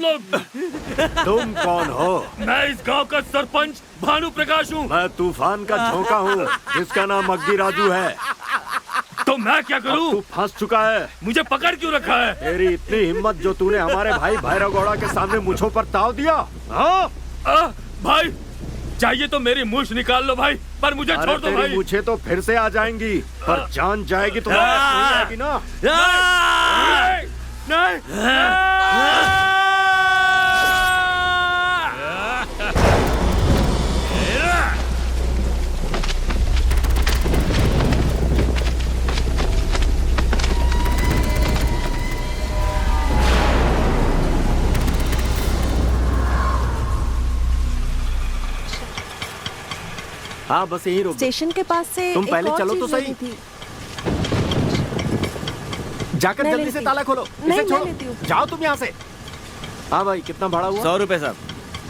लोग। तुम कौन हो? मैं इस गांव का सरपंच भानु प्रकाश हूँ। मैं तूफान का झोंका हूँ जिसका नाम मग्गी राजू है। तो मैं क्या करूँ? तू फंस चुका है। मुझे पकड़ क्यों रखा है? तेरी इतनी हिम्मत जो तूने हमारे भाई भैरव गौड़ा के सामने मुझों पर ताव दिया। हाँ भाई चाहिए तो मेरी मूछ निकाल लो भाई, पर मुझे छोड़ दो भाई। मूछें तो फिर से आ जाएंगी, पर जान जाएगी तुम्हारी नहीं जाएगी ना। नहीं। हाँ बस यही रोक। स्टेशन के पास से तुम एक पहले और चलो चीज़ तो सही। लेनी थी। जाकर मैं जल्दी लेती से हूँ। ताला खोलो। नहीं, इसे मैं छोड़ो। लेती हूँ। जाओ तुम यहाँ से। हाँ भाई कितना भाड़ा हुआ? 100 रुपए साहब।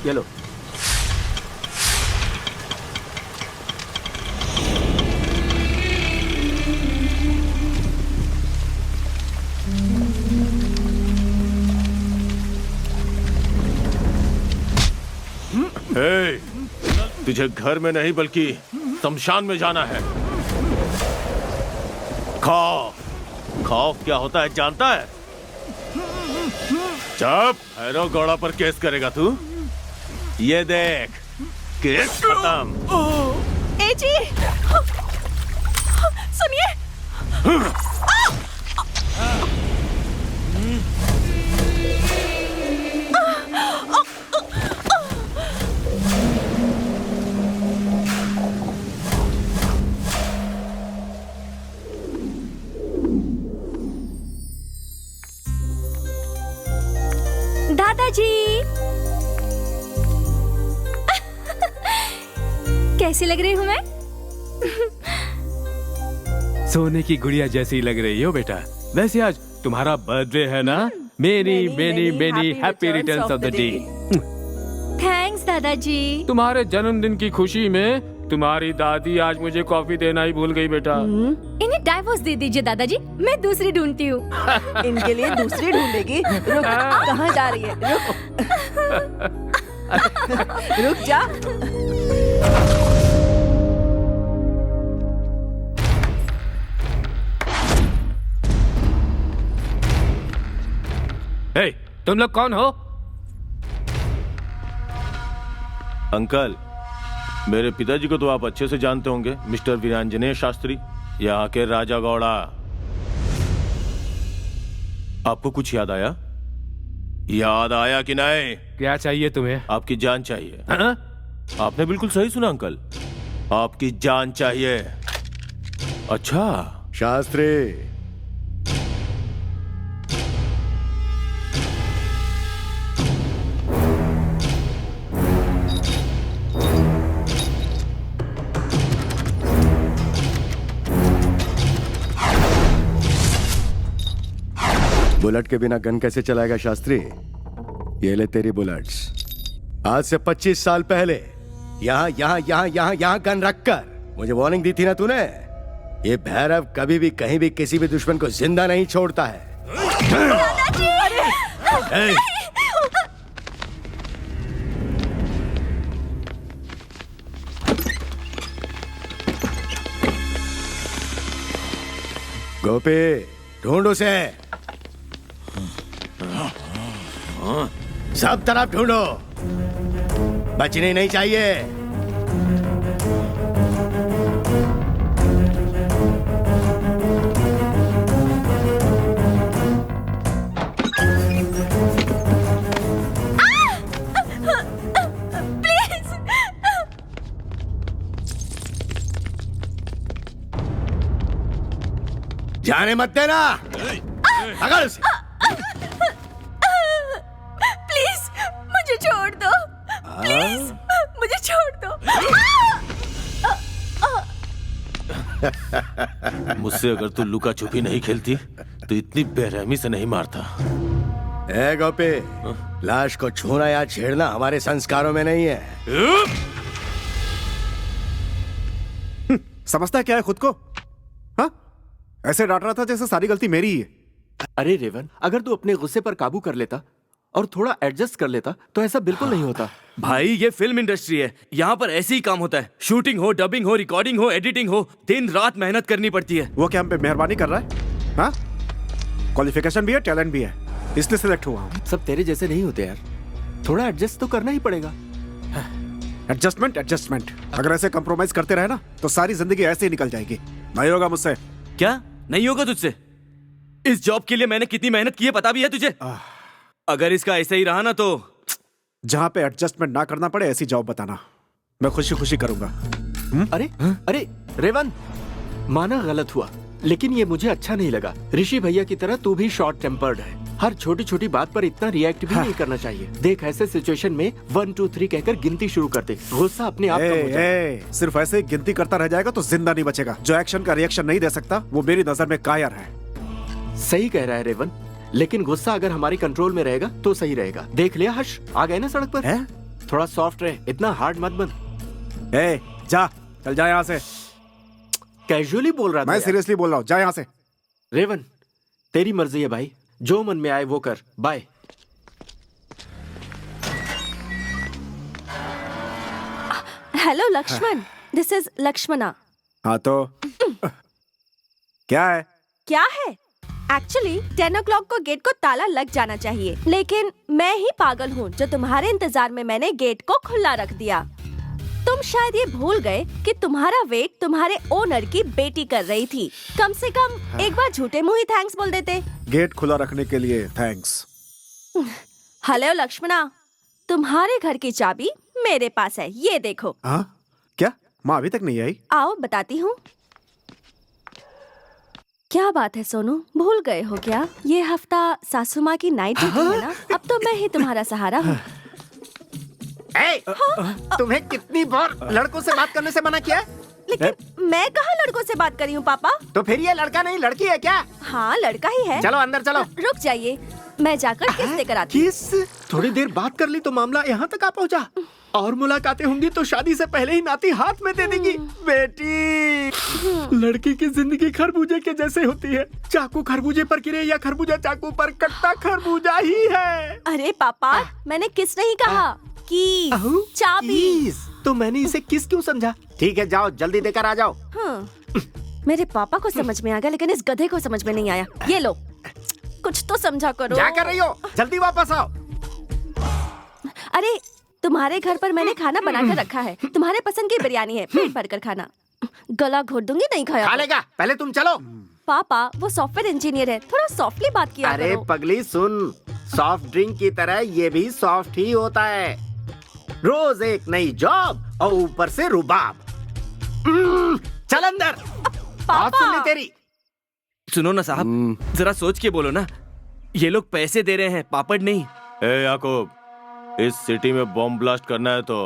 ये लो। हे, तुझे घर में नहीं बल्कि शमशान में जाना है। खौफ, खौफ क्या होता है जानता है? जब भैरव गौड़ा पर केस करेगा तू, ये देख केस खत्म। ए जी सुनिए। दादाजी कैसी लग रही हूँ मैं? सोने की गुड़िया जैसी लग रही हो बेटा। वैसे आज तुम्हारा बर्थडे है ना? Many many many happy returns of the day. Thanks दादाजी। तुम्हारे जन्मदिन की खुशी में तुम्हारी दादी आज मुझे कॉफी देना ही भूल गई बेटा। इन्हें डाइवोर्स दे दीजिए दादाजी, मैं दूसरी ढूंढती हूँ। इनके लिए दूसरी ढूंढेगी। रुक, कहाँ जा रही है? रुक रुक जा। हे, तुम लोग कौन हो? अंकल, मेरे पिताजी को तो आप अच्छे से जानते होंगे, मिस्टर वीरांजनेय शास्त्री, यहाँ के राजा गौड़ा। आपको कुछ याद आया? याद आया कि नहीं? क्या चाहिए तुम्हें? आपकी जान चाहिए। हाँ? आपने बिल्कुल सही सुना अंकल, आपकी जान चाहिए। अच्छा शास्त्री, बुलेट के बिना गन कैसे चलाएगा शास्त्री? ये ले तेरी बुलेट्स। आज से 25 साल पहले यहाँ यहाँ यहाँ यहाँ यहाँ गन रखकर मुझे वार्निंग दी थी ना तूने। ये भैरव कभी भी कहीं भी किसी भी दुश्मन को जिंदा नहीं छोड़ता है। गोपी ढूंढ उसे, सब तरफ ढूंढो, बचने नहीं चाहिए। जाने मत देना। पकड़ उसे। प्लीज मुझे छोड़ दो, प्लीज मुझे छोड़ दो। मुझसे अगर तू लुका छुपी नहीं खेलती तो इतनी बेरहमी से नहीं मारता। ए गोपी, लाश को छूना या छेड़ना हमारे संस्कारों में नहीं है। समझता क्या है खुद को? हाँ, ऐसे डांट रहा था जैसे सारी गलती मेरी ही है। अरे रेवन, अगर तू अपने गुस्से पर काबू कर लेता और थोड़ा एडजस्ट कर लेता तो ऐसा बिल्कुल नहीं होता। भाई ये फिल्म इंडस्ट्री है, यहाँ पर ऐसे ही काम होता है। शूटिंग हो, डबिंग हो, रिकॉर्डिंग हो, एडिटिंग हो, दिन रात मेहनत करनी पड़ती है। वो क्या हम पे मेहरबानी कर रहा है? हाँ, क्वालिफिकेशन भी है, टैलेंट भी है, इसलिए सिलेक्ट हुआ हूँ। सब तेरे जैसे नहीं होते यार, थोड़ा एडजस्ट तो करना ही पड़ेगा। एडजस्टमेंट एडजस्टमेंट, अगर ऐसे कंप्रोमाइज करते रहे ना तो सारी जिंदगी ऐसे ही निकल जाएगी। नहीं होगा मुझसे। क्या नहीं होगा तुझसे? इस जॉब के लिए मैंने कितनी मेहनत की है पता भी है तुझे? अगर इसका ऐसे ही रहा ना तो जहाँ पे एडजस्टमेंट ना करना पड़े ऐसी जॉब बताना, मैं खुशी खुशी करूंगा। अरे अरे रेवन, माना गलत हुआ, लेकिन ये मुझे अच्छा नहीं लगा। ऋषि भैया की तरह तू भी शॉर्ट टेम्पर्ड है। हर छोटी छोटी बात पर इतना रिएक्ट भी नहीं करना चाहिए। देख ऐसे सिचुएशन में 1 2 3 कहकर गिनती शुरू कर दे, गुस्सा अपने आप कम हो जाए। सिर्फ ऐसे गिनती करता रह जाएगा तो जिंदा नहीं बचेगा। जो एक्शन का रिएक्शन नहीं दे सकता वो मेरी नजर में कायर है। सही कह रहा है रेवन, लेकिन गुस्सा अगर हमारी कंट्रोल में रहेगा तो सही रहेगा। देख लिया हर्ष, आ गए ना सड़क पर। थोड़ा सॉफ्ट रहे, इतना हार्ड मत बन। जा, चल जा यहाँ से। कैजुअली बोल रहा था मैं यार। सीरियसली बोल रहा हूँ, जा यहाँ से। रेवन, तेरी मर्जी है भाई, जो मन में आए वो कर। Bye. Hello Lakshman, this is Lakshmana. हाँ तो क्या है? क्या है? एक्चुअली 10 o'clock को गेट को ताला लग जाना चाहिए, लेकिन मैं ही पागल हूँ जो तुम्हारे इंतजार में मैंने गेट को खुला रख दिया। तुम शायद ये भूल गए कि तुम्हारा वेट तुम्हारे ओनर की बेटी कर रही थी। कम से कम एक बार झूठे मुंह ही थैंक्स बोल देते। गेट खुला रखने के लिए थैंक्स। हेलो लक्ष्मणा, तुम्हारे घर की चाबी मेरे पास है, ये देखो। हाँ क्या? माँ अभी तक नहीं आई? आओ बताती हूँ। क्या बात है सोनू, भूल गए हो क्या? ये हफ्ता सासू माँ की नाइट ड्यूटी है ना, अब तो मैं ही तुम्हारा सहारा हूँ। तुम्हें कितनी बार लड़कों से बात करने से मना किया है? लेकिन मैं कहाँ लड़कों से बात करी हूँ पापा? तो फिर ये लड़का नहीं लड़की है क्या? हाँ लड़का ही है। चलो अंदर चलो। रुक जाइए, मैं जाकर किस लेकर आती हूँ। किस? थोड़ी देर बात कर ली तो मामला यहाँ तक आ पहुँचा। और मुलाकातें होंगी तो शादी से पहले ही नाती हाथ में दे देंगी। बेटी, लड़की की जिंदगी खरबूजे के जैसे होती है। चाकू खरबूजे पर गिरे या खरबूजा चाकू पर, कट्टा खरबूजा ही है। अरे पापा, मैंने किस नहीं कहा, की चाबी। तो मैंने इसे किस क्यों समझा? ठीक है जाओ, जल्दी देकर आ जाओ। मेरे पापा को समझ में आ गया, लेकिन इस गधे को समझ में नहीं आया। ये लो, कुछ तो समझा करो। क्या कर रही हो? जल्दी वापस आओ। अरे तुम्हारे घर पर मैंने खाना बनाकर रखा है, तुम्हारे पसंद की बिरयानी है, पेट भरकर खाना। गला घोट दूंगी नहीं खाया खा तो। लेगा, पहले तुम चलो। पापा वो सॉफ्टवेयर इंजीनियर है, थोड़ा सॉफ्टली बात किया अरे करो। पगली सुन, सॉफ्ट ड्रिंक की तरह ये भी सॉफ्ट ही होता है। रोज एक नई जॉब और ऊपर से रुबाब। चल अंदर, बात सुन ले तेरी। सुनो ना साहब, जरा सोच के बोलो ना। ये लोग पैसे दे रहे हैं, पापड़ नहीं। ए याकूब, इस सिटी में बॉम्ब ब्लास्ट करना है तो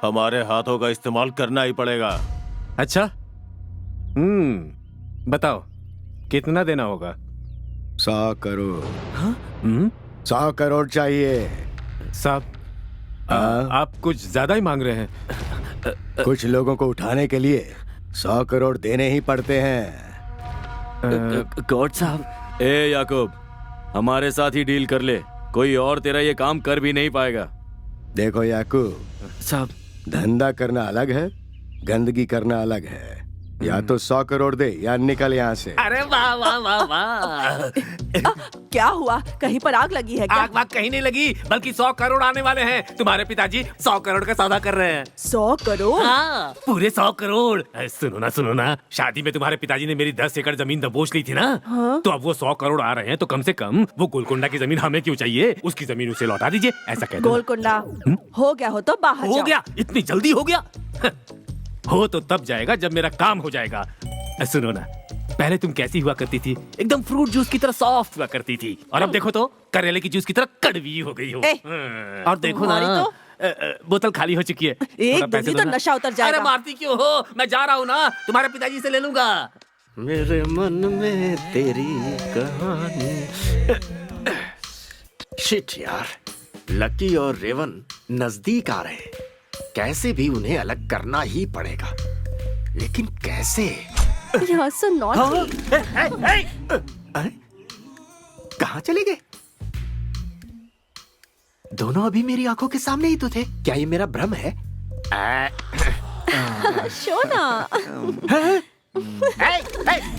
हमारे हाथों का इस्तेमाल करना ही पड़ेगा। अच्छा, बताओ कितना देना होगा? 100 करोड़। 100 करोड़ चाहिए। साहब, आप कुछ ज्यादा ही मांग रहे हैं। कुछ लोगों को उठाने के लिए 100 करोड़ देने ही पड़ते हैं। गॉड साहब। ए याकूब, हमारे साथ ही डील कर ले, कोई और तेरा ये काम कर भी नहीं पाएगा। देखो याकूब साहब, धंधा करना अलग है, गंदगी करना अलग है। या तो 100 करोड़ दे या निकल यहाँ से। अरे वाह वाह वाह वाह। क्या हुआ, कहीं पर आग लगी है क्या? आग वाग कहीं नहीं लगी, बल्कि 100 करोड़ आने वाले हैं। तुम्हारे पिताजी 100 करोड़ का सौदा कर रहे हैं। 100 करोड़? हाँ, पूरे 100 करोड़। सुनो ना, शादी में तुम्हारे पिताजी ने मेरी 10 एकड़ जमीन दबोच ली थी ना। तो अब वो 100 करोड़ आ रहे हैं, तो कम से कम वो गोलकोंडा की जमीन हमें क्यों चाहिए? उसकी जमीन उसे लौटा दीजिए, ऐसा कहते हैं। गोलकुंडा हो गया हो तो बाहर हो जाओ। गया? इतनी जल्दी हो गया? हो तो तब जाएगा जब मेरा काम हो जाएगा। सुनो ना, पहले तुम कैसी हुआ करती थी? एकदम फ्रूट जूस की तरह सॉफ्ट हुआ करती थी, और अब देखो तो करेले की जूस की तरह कड़वी हो गई हो। और देखो ना, बोतल खाली हो चुकी है। एक थोड़ा दिन पैसे ही दो तो ना। नशा उतर जाएगा। अरे मारती क्यों हो? मैं जा रहा हूँ ना, तुम्हारे पिताजी से ले लूंगा। मेरे मन में तेरी कहानी। शिट यार, लकी और रेवन नजदीक आ रहे हैं। कैसे भी उन्हें अलग करना ही पड़ेगा, लेकिन कैसे? You're so naughty. कहाँ चले गए? दोनों अभी मेरी आंखों के सामने ही तो थे। क्या ये मेरा भ्रम है? शोना।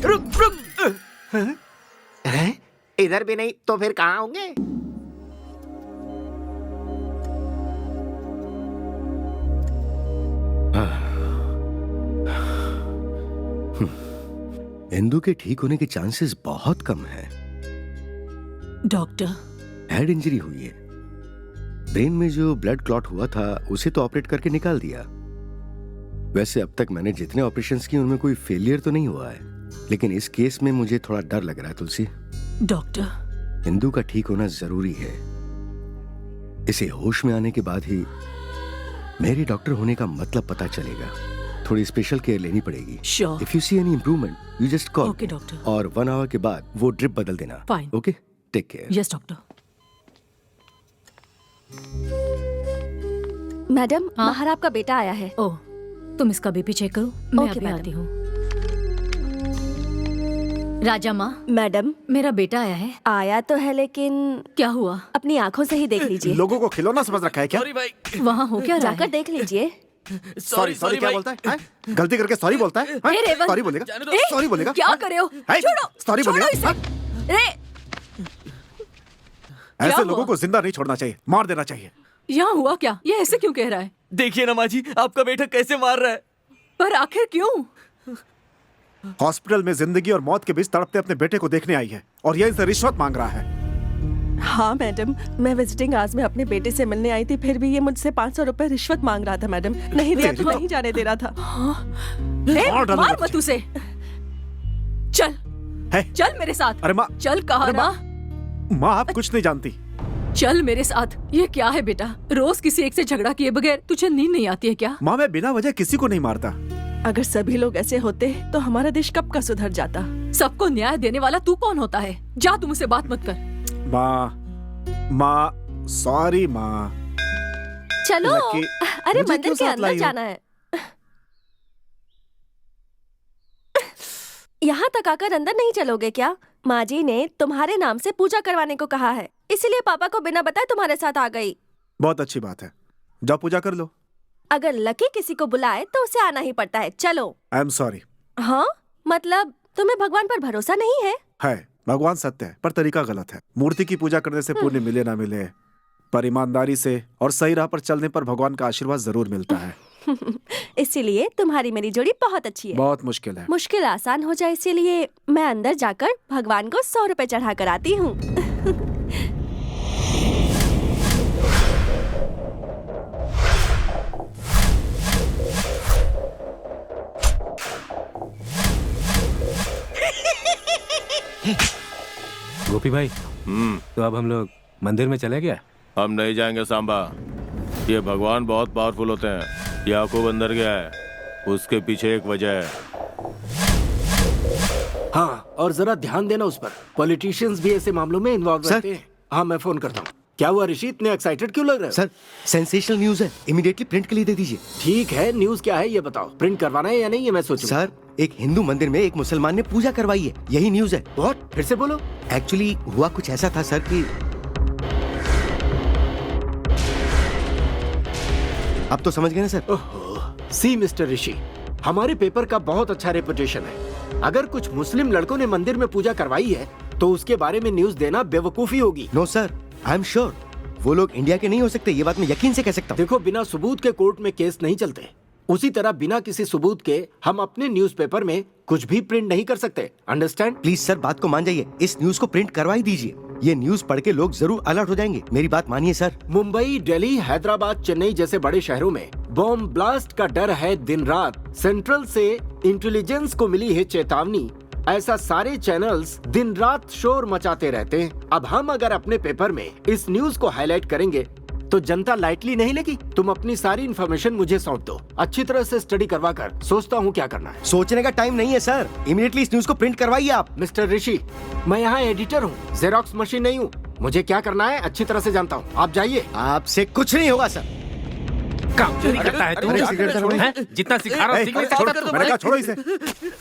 रुक रुक। इधर भी नहीं तो फिर कहाँ होंगे? इंदु के ठीक होने के चांसेस बहुत कम हैं। डॉक्टर, हेड इंजरी हुई है। ब्रेन में जो ब्लड क्लॉट हुआ था उसे तो ऑपरेट करके निकाल दिया। वैसे अब तक मैंने जितने ऑपरेशंस किए उनमें कोई फेलियर तो नहीं हुआ है, लेकिन इस केस में मुझे थोड़ा डर लग रहा है तुलसी। डॉक्टर, इंदु का ठीक होना जरूरी है। इसे होश में आने के बाद ही मेरे डॉक्टर होने का मतलब पता चलेगा। थोड़ी स्पेशल केयर लेनी पड़ेगी। Sure. If you see any improvement you just call. Okay, doctor. और 1 आवर के बाद वो ड्रिप बदल देना। Fine. Okay, take care. Yes doctor. Madam, बाहर आपका बेटा आया है। ओह, तुम इसका बीपी चेक करो, मैं Okay, अभी madam. आती हूँ। राजा माँ, मैडम, मेरा बेटा आया है। आया तो है लेकिन क्या हुआ? अपनी आंखों से ही देख लीजिए। लोगों को खिलौना समझ रखा है क्या? सॉरी भाई, वहाँ हो क्या रहा जाकर है? देख लीजिए। सॉरी सॉरी क्या बोलता है? हैं? गलती करके सॉरी बोलता है? ए, रेवंत। सॉरी बोलेगा? ए, सॉरी बोलेगा? क्या कर रहे हो? हैं? छोड़ो, सॉरी छोड़ो बोलेगा? इसे। हैं? रे, ऐसे हुआ? लोगों को जिंदा नहीं छोड़ना चाहिए, मार देना चाहिए। यहाँ हुआ क्या? ये ऐसे क्यों कह रहा है? देखिए ना माँ जी, आपका बेटा कैसे मार रहा है। पर आखिर क्यों? हॉस्पिटल में जिंदगी और मौत के बीच तड़पते अपने बेटे को देखने आई है और ये इनसे रिश्वत मांग रहा है। हाँ मैडम, मैं विजिटिंग आज में अपने बेटे से मिलने आई थी, फिर भी ये मुझसे 500 रुपए रिश्वत मांग रहा था मैडम। नहीं दिया तो नहीं जाने दे रहा था। ए, मार डालो मार बच्चे। मत उसे। चल, है? चल मेरे साथ। अरे माँ, चल, कहा अरे ना। माँ आप कुछ नहीं जानती। चल मेरे साथ। ये क्या है बेटा? रोज किसी एक से झगड़ा किए बगैर तुझे नींद नहीं आती है क्या? माँ मैं बिना वजह किसी को नहीं मारता। अगर सभी लोग ऐसे होते तो हमारा देश कब का सुधर जाता। सबको न्याय देने वाला तू कौन होता है? जा, तुम मुझसे बात मत कर। माँ सॉरी माँ। चलो, लकी, अरे मुझे मंदिर क्यों के साथ अंदर लाई हो? जाना है। यहाँ तक आकर अंदर नहीं चलोगे क्या? माँ जी ने तुम्हारे नाम से पूजा करवाने को कहा है, इसीलिए पापा को बिना बताए तुम्हारे साथ आ गई। बहुत अच्छी बात है, जाओ पूजा कर लो। अगर लकी किसी को बुलाए तो उसे आना ही पड़ता है। चलो। I am sorry. हाँ, मतलब तुम्हें भगवान पर भरोसा नहीं है? है, भगवान सत्य है पर तरीका गलत है। मूर्ति की पूजा करने से पुण्य मिले ना मिले, पर ईमानदारी से और सही राह पर चलने पर भगवान का आशीर्वाद जरूर मिलता है। इसीलिए तुम्हारी मेरी जोड़ी बहुत अच्छी है। बहुत मुश्किल है। मुश्किल आसान हो जाए इसीलिए मैं अंदर जाकर भगवान को 100 रुपए चढ़ा कर आती हूँ। गोपी भाई, तो अब हम लोग मंदिर में चले गया? हम नहीं जाएंगे सांबा। ये भगवान बहुत पावरफुल होते हैं। याकूब अंदर गया है, उसके पीछे एक वजह है। हाँ, और जरा ध्यान देना उस पर। पॉलिटिशियंस भी ऐसे मामलों में इन्वॉल्व सर? रहते हैं। हाँ, मैं फोन करता हूँ। क्या हुआ ऋषि, इतने एक्साइटेड क्यों लग रहे हो? सर, सेंसेशनल न्यूज है, इमीडिएटली प्रिंट के लिए दे दीजिए। ठीक है, न्यूज क्या है ये बताओ। प्रिंट करवाना है या नहीं ये मैं सोचूं। सर, एक हिंदू मंदिर में एक मुसलमान ने पूजा करवाई है, यही न्यूज है। व्हाट? फिर से बोलो। एक्चुअली हुआ कुछ ऐसा था सर कि अब तो समझ गए ना सर। ओहो, सी मिस्टर ऋषि, हमारे पेपर का बहुत अच्छा रेपुटेशन है। अगर कुछ मुस्लिम लड़कों ने मंदिर में पूजा करवाई है तो उसके बारे में न्यूज देना बेवकूफी होगी। No sir, I am sure वो लोग इंडिया के नहीं हो सकते, ये बात मैं यकीन से कह सकता हूँ। देखो, बिना सबूत के कोर्ट में केस नहीं चलते। उसी तरह बिना किसी सबूत के हम अपने न्यूज़पेपर में कुछ भी प्रिंट नहीं कर सकते। अंडरस्टैंड? प्लीज सर, बात को मान जाइए, इस न्यूज को प्रिंट करवा ही दीजिए। ये न्यूज पढ़ के लोग जरूर अलर्ट हो जाएंगे, मेरी बात मानिए सर। मुंबई, दिल्ली, हैदराबाद, चेन्नई जैसे बड़े शहरों में बॉम्ब ब्लास्ट का डर है दिन रात। सेंट्रल से इंटेलिजेंस को मिली है चेतावनी। ऐसा सारे चैनल्स दिन रात शोर मचाते रहते हैं। अब हम अगर अपने पेपर में इस न्यूज को हाईलाइट करेंगे तो जनता लाइटली नहीं लेगी। तुम अपनी सारी इन्फॉर्मेशन मुझे सौंप दो, अच्छी तरह से स्टडी करवा कर सोचता हूँ क्या करना है। सोचने का टाइम नहीं है सर, इमीडिएटली इस न्यूज को प्रिंट करवाइए आप। मिस्टर ऋषि, मैं यहाँ एडिटर हूँ, जेरोक्स मशीन नहीं हूँ। मुझे क्या करना है अच्छी तरह से जानता हूँ। आप जाइए। आपसे कुछ नहीं होगा सर। काम चोरी करता है तू? अरे, सिगरेट छोड़ो। हैं? जितना सिखा रहा ए, सीख नहीं छोड़ो, सकता तू? मैंने कहा छोड़ो इसे।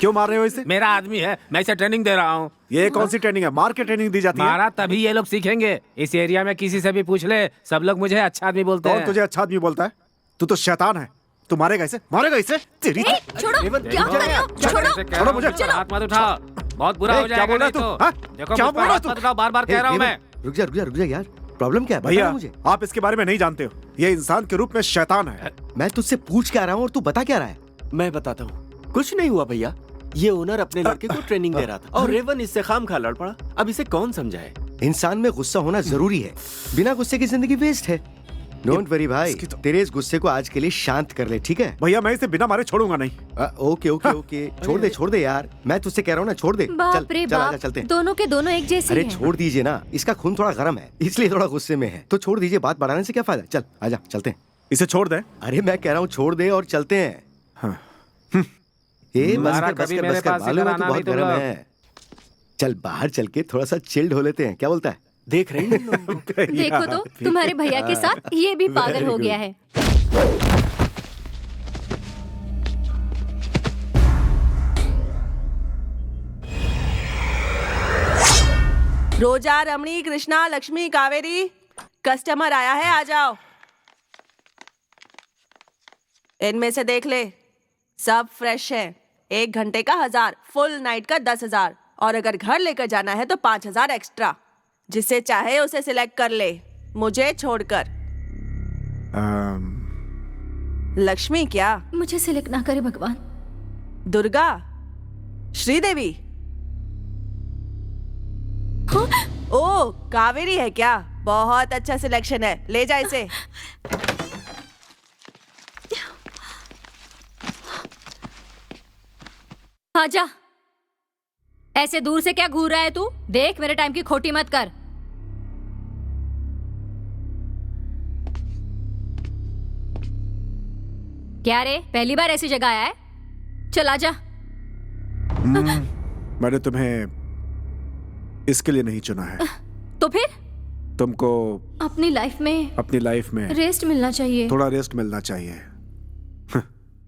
क्यों मार रहे हो इसे? मेरा आदमी है, मैं इसे ट्रेनिंग दे रहा हूँ। ये कौन सी ट्रेनिंग है? मार के ट्रेनिंग दी जाती है? मारा तभी ये लोग सीखेंगे। इस एरिया में किसी से भी पूछ ले, सब लोग मुझे अच्छा आदमी बोलते कौन हैं। तुझे अच्छा आदमी बोलता है? तू तो शैतान है। तू मारेगा इसे? मारेगा इसे? तेरी ए, छोड़ो, क्या कर रहे हो? छोड़ो। छोड़ो मुझे। हाथ मत उठाओ, बहुत बुरा हो क्या जाएगा बोल रहा नहीं है तू? तो। हाँ? देखो क्या मुझ पर बोल रहा हाथ तू? मत उठाओ, बार-बार कह रहा हूँ मैं। रुक जा यार। प्रॉब्लम क्या है? बता भैया ना मुझे। आप इसके बारे में नहीं जानते हो। ये इंसान के रूप में शैतान है। मैं तुझसे पूछ के आ रहा हूँ और तू बता क्या रहा है? मैं बताता हूँ। कुछ नहीं हुआ भैया, ये ओनर अपने लड़के को ट्रेनिंग दे रहा था और रेवन इससे खामखा लड़ पड़ा। अब इसे कौन समझाए? इंसान में गुस्सा होना जरूरी है, बिना गुस्से की जिंदगी वेस्ट है। डोंट वरी भाई, तेरे इस गुस्से को आज के लिए शांत कर ले, ठीक है? भैया मैं इसे बिना मारे छोड़ूंगा नहीं। ओके छोड़ दे यार, मैं तुझसे कह रहा हूँ ना, छोड़ दे। बाप रे चल आजा, बाप, चलते हैं। दोनों के दोनों एक जैसे अरे हैं। छोड़ दीजिए ना, इसका खून थोड़ा गर्म है इसलिए थोड़ा गुस्से में है, तो छोड़ दीजिए, बात बढ़ाने से क्या फायदा। चल आजा, चलते हैं। इसे छोड़ दे। अरे मैं कह रहा हूँ छोड़ दे और चलते हैं। हाँ। तुम्हारा कभी मेरे पास मालूम इधर है तू आना बहुत नहीं तुम गर्म लोग। है। चल बाहर चल के थोड़ा सा चिल्ड हो लेते हैं, क्या बोलता है? देख रहे हैं इन लोगों को? देखो तो तुम्हारे भैया के साथ ये भी पागल हो गया है। रोजा, रमणी, कृष्णा, लक्ष्मी, कावेरी, कस्टमर आया है, आ जाओ। इनमें से देख ले, सब फ्रेश है। 1 घंटे का 1000, फुल नाइट का 10,000 और अगर घर लेकर जाना है तो 5,000 एक्स्ट्रा। जिसे चाहे उसे सिलेक्ट कर ले, मुझे छोड़कर। लक्ष्मी क्या? मुझे सिलेक्ट ना करे भगवान। दुर्गा, श्रीदेवी, ओ कावेरी है क्या? बहुत अच्छा सिलेक्शन है, ले जा इसे। आजा, ऐसे दूर से क्या घूर रहा है तू? देख मेरे टाइम की खोटी मत कर। क्या रे, पहली बार ऐसी जगह आया है? चल आजा। मैंने तुम्हें इसके लिए नहीं चुना है। तो फिर तुमको अपनी लाइफ में रेस्ट मिलना चाहिए। थोड़ा रेस्ट मिलना चाहिए।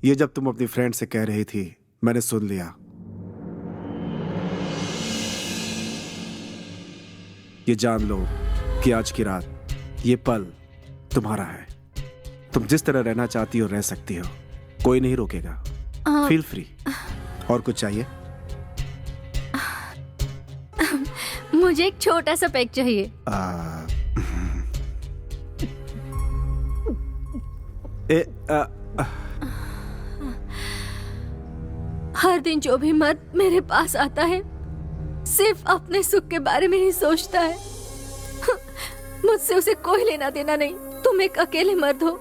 ये जब तुम अपनी फ्रेंड से कह रही थी, मैंने सुन लिया। ये जान लो कि आज की रात, ये पल तुम्हारा है। तुम जिस तरह रहना चाहती हो रह सकती हो, कोई नहीं रोकेगा। Feel free. और कुछ चाहिए? मुझे एक छोटा सा पैक चाहिए। हर दिन जो भी मर्द मेरे पास आता है सिर्फ अपने सुख के बारे में ही सोचता है। मुझसे उसे कोई लेना देना नहीं। तुम एक अकेले मर्द हो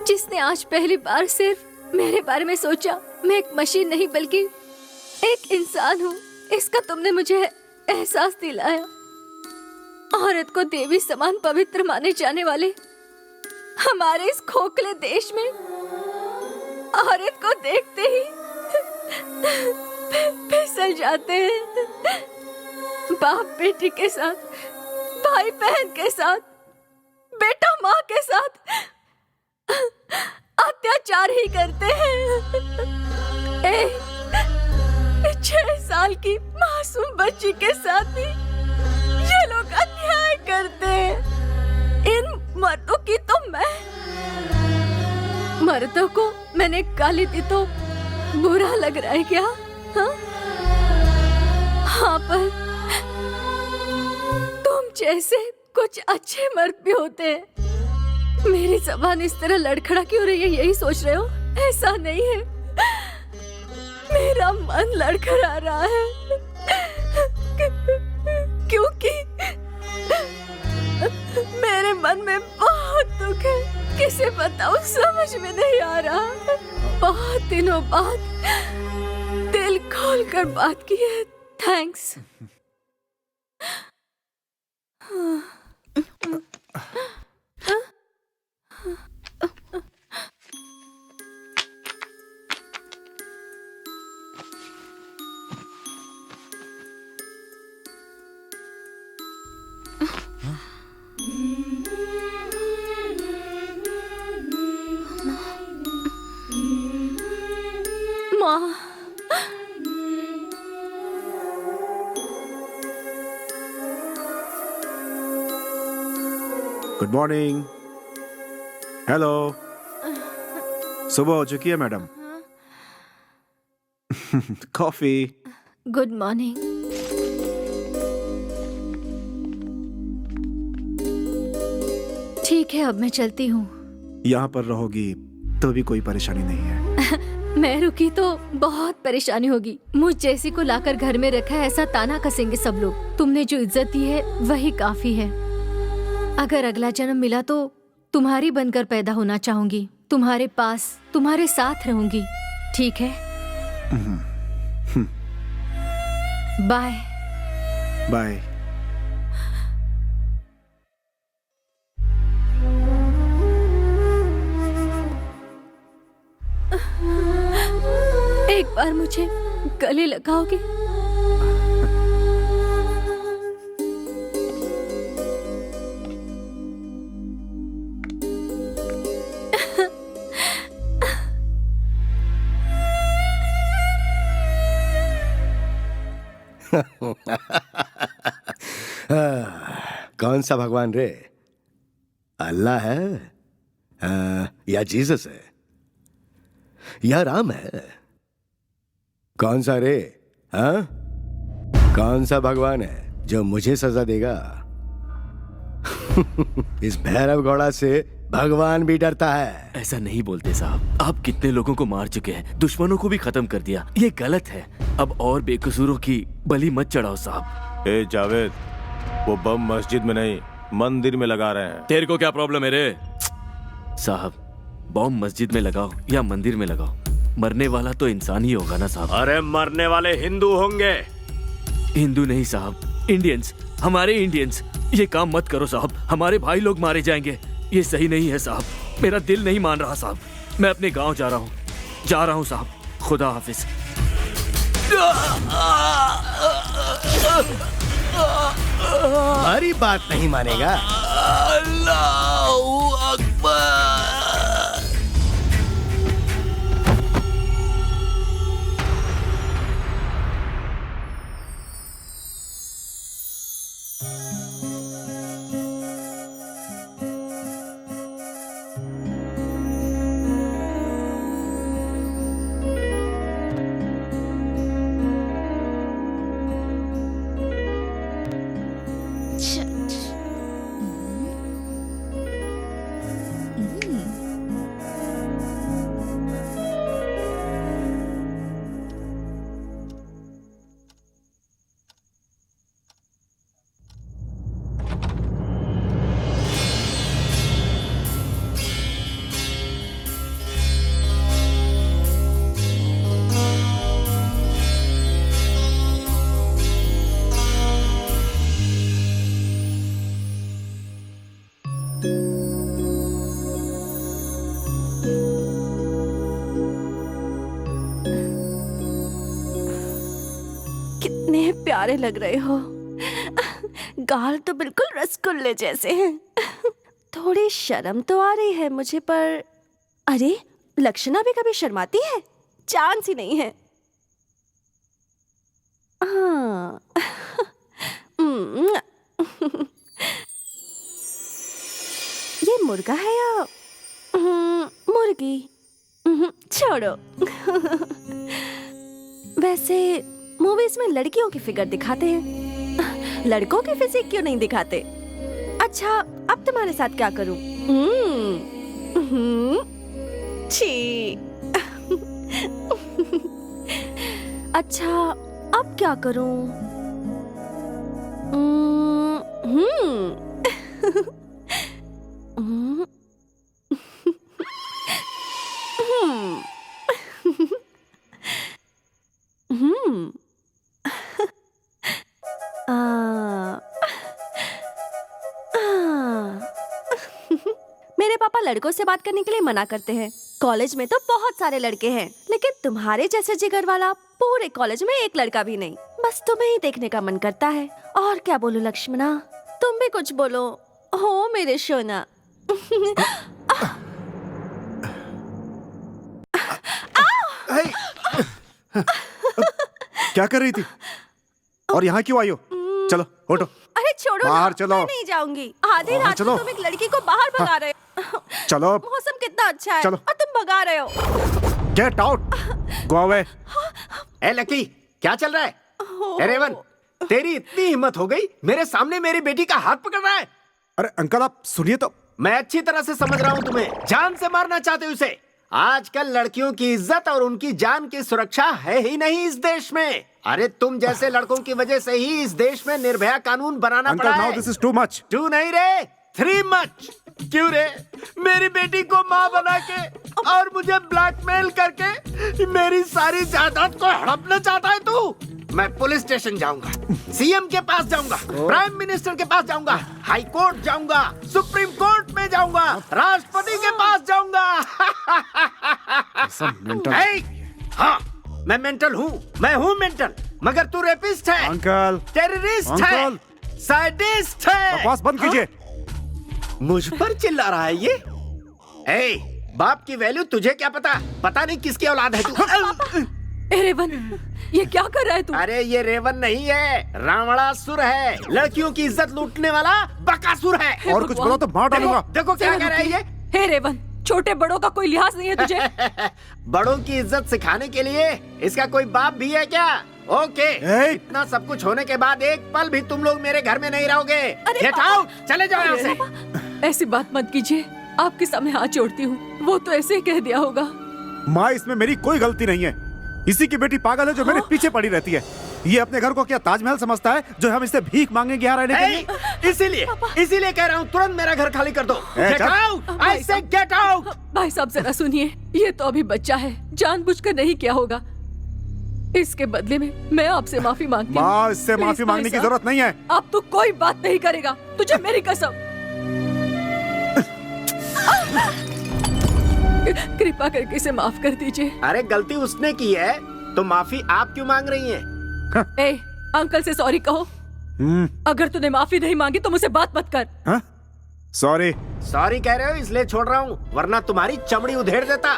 जिसने आज पहली बार सिर्फ मेरे बारे में सोचा। मैं एक मशीन नहीं बल्कि एक इंसान हूँ, इसका तुमने मुझे एहसास दिलाया। औरत को देवी समान पवित्र माने जाने वाले हमारे इस खोखले देश में औरत को देखते ही फिसल जाते हैं। बाप बेटी के साथ, भाई बहन के साथ, बेटा माँ के साथ अत्याचार ही करते हैं। 6 साल की मासूम बच्ची के साथ भी ये लोग अन्याय करते हैं। इन मर्दों की तो मर्दों को मैंने गाली दी तो बुरा लग रहा है क्या? हाँ पर तुम जैसे कुछ अच्छे मर्द भी होते हैं। मेरी जबान इस तरह लड़खड़ा क्यों रही है, यही सोच रहे हो? ऐसा नहीं है, मेरा मन लड़खड़ा रहा है क्योंकि मेरे मन में बहुत दुख है। किसे बताऊं, समझ में नहीं आ रहा। बहुत दिनों बाद दिल खोलकर बात की है। थैंक्स। माँ, गुड मॉर्निंग। हेलो। सुबह हो चुकी है मैडम। कॉफी। Good morning. ठीक है, अब मैं चलती हूँ। यहाँ पर रहोगी तो भी कोई परेशानी नहीं है। मैं रुकी तो बहुत परेशानी होगी। मुझ जैसी को लाकर घर में रखा है, ऐसा ताना कसेंगे सब लोग। तुमने जो इज्जत दी है वही काफी है। अगर अगला जन्म मिला तो तुम्हारी बनकर पैदा होना चाहूंगी, तुम्हारे पास, तुम्हारे साथ रहूंगी। ठीक है? बाय। बाय। एक बार मुझे गले लगाओगे? कौन सा भगवान रे? अल्लाह है या जीसस है या राम है? कौन सा रे? हाँ, कौन सा भगवान है जो मुझे सजा देगा? इस भैरव घोड़ा से भगवान भी डरता है। ऐसा नहीं बोलते साहब, आप कितने लोगों को मार चुके हैं, दुश्मनों को भी खत्म कर दिया। ये गलत है। अब और बेकसूरों की बलि मत चढ़ाओ साहब। ए जावेद, वो बम मस्जिद में नहीं मंदिर में लगा रहे हैं। तेरे को क्या प्रॉब्लम है रे? साहब, बॉम्ब मस्जिद में लगाओ या मंदिर में लगाओ, मरने वाला तो इंसान ही होगा ना साहब। अरे मरने वाले हिंदू होंगे। हिंदू नहीं साहब, इंडियंस, हमारे इंडियंस। ये काम मत करो साहब, हमारे भाई लोग मारे जाएंगे। ये सही नहीं है साहब। मेरा दिल नहीं मान रहा साहब। मैं अपने गांव जा रहा हूँ साहब। खुदा हाफिज। हमारी बात नहीं मानेगा। अल्लाहू अकबर। कितने प्यारे लग रहे हो। गाल तो बिल्कुल रसगुल्ले जैसे हैं। थोड़ी शर्म तो आ रही है मुझे, पर अरे लक्षणा भी कभी शर्माती है? चांस ही नहीं है। हाँ। ये मुर्गा है या मुर्गी? छोड़ो। वैसे मूवीज में लड़कियों की फिगर दिखाते हैं, लड़कों की फिजिक क्यों नहीं दिखाते? अच्छा, अब तुम्हारे साथ क्या करूं? छी। अच्छा, अब क्या करूं? मेरे पापा लड़कों से बात करने के लिए मना करते हैं। कॉलेज में तो बहुत सारे लड़के हैं, लेकिन तुम्हारे जैसे जिगर वाला पूरे कॉलेज में एक लड़का भी नहीं। बस तुम्हें ही देखने का मन करता है। और क्या बोलूं लक्ष्मणा, तुम भी कुछ बोलो। हो मेरे सोना। क्या कर रही थी और यहाँ क्यों आई हो? चलो उठो। अरे छोड़ो बाहर ना, चलो। मैं नहीं जाऊंगी। आधी बाहर रात चलो। को तुम एक लड़की को बाहर भगा रहे हो। चलो मौसम कितना अच्छा है चलो। और तुम भगा रहे हो। Get out, go away. ए लकी, क्या चल रहा है? ए रेवन, तेरी इतनी हिम्मत हो गई, मेरे सामने मेरी बेटी का हाथ पकड़ रहा है। अरे अंकल आप सुनिए तो। मैं अच्छी तरह से समझ रहा हूँ तुम्हें, जान से मारना चाहते हो उसे। आजकल लड़कियों की इज्जत और उनकी जान की सुरक्षा है ही नहीं इस देश में। अरे तुम जैसे लड़कों की वजह से ही इस देश में निर्भया कानून बनाना अंकल पड़ा नाउ है। This is too much. टू नहीं रे, 3 मच। क्यों रे? मेरी बेटी को माँ बना के और मुझे ब्लैकमेल करके मेरी सारी जायदाद को हड़पना चाहता है तू? मैं पुलिस स्टेशन जाऊंगा, सीएम के पास जाऊंगा, प्राइम मिनिस्टर के पास जाऊंगा, हाई कोर्ट जाऊंगा, सुप्रीम कोर्ट में जाऊंगा, राष्ट्रपति के पास जाऊंगा। नहीं, हाँ मैं मेंटल हूँ, मैं हूँ मेंटल, मगर तू रेपिस्ट है, अंकल टेररिस्ट है, अंकल। साइडिस्ट है। बकवास बंद कीजिए। मुझ पर चिल्ला रहा है ये? ए, बाप की वैल्यू तुझे क्या पता? पता नहीं किसकी औलाद है तू। ए रेवन, ये क्या कर रहा है तू? अरे ये रेवन नहीं है, रावणासुर है, लड़कियों की इज्जत लूटने वाला बकासुर है। और कुछ बोलो तो मार डालूंगा। देखो क्या कह रहा है ये। हे रेवन, छोटे बड़ों का कोई लिहाज नहीं है तुझे? बड़ों की इज्जत सिखाने के लिए इसका कोई बाप भी है क्या? ओके, ए! इतना सब कुछ होने के बाद एक पल भी तुम लोग मेरे घर में नहीं रहोगे। अरे गेट पापा! आउट, चले जाओ यहाँ से। ऐसी बात मत कीजिए, आपके सामने हाथ जोड़ती हूँ। वो तो ऐसे ही कह दिया होगा। माँ इसमें मेरी कोई गलती नहीं है। इसी की बेटी पागल है जो मेरे पीछे पड़ी रहती है। ये अपने घर को क्या ताजमहल समझता है जो हम इससे भीख मांगेंगे यहाँ रहने के लिए? इसीलिए कह रहा हूँ तुरंत मेरा घर खाली कर दो। गेट चल। आउट, आई से गेट आउट। भाई साहब जरा सुनिए, ये तो अभी बच्चा है, जानबूझकर नहीं किया होगा। इसके बदले में मैं आपसे माफी मांगती हूँ। माँ इससे Please, माफी भाई मांगने की साहब, जरूरत नहीं है। अब तू कोई बात नहीं करेगा, तुझे मेरी कसम। कृपा करके इसे माफ कर दीजिए। अरे गलती उसने की है तो माफी आप क्यों मांग रही हैं? ए, अंकल से सॉरी कहो। अगर तूने माफी नहीं मांगी तो मुझसे बात मत कर। सॉरी। सॉरी कह रहे हो इसलिए छोड़ रहा हूँ, वरना तुम्हारी चमड़ी उधेड़ देता।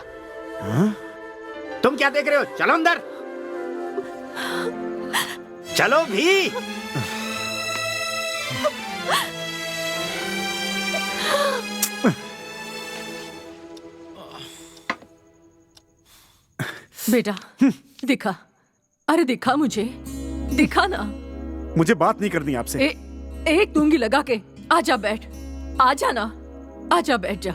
तुम क्या देख रहे हो? चलो अंदर, चलो भी। बेटा दिखा, अरे दिखा मुझे, दिखा ना। मुझे बात नहीं करनी आपसे। एक दूंगी लगा के। आजा बैठ, आजा ना, आजा बैठ जा।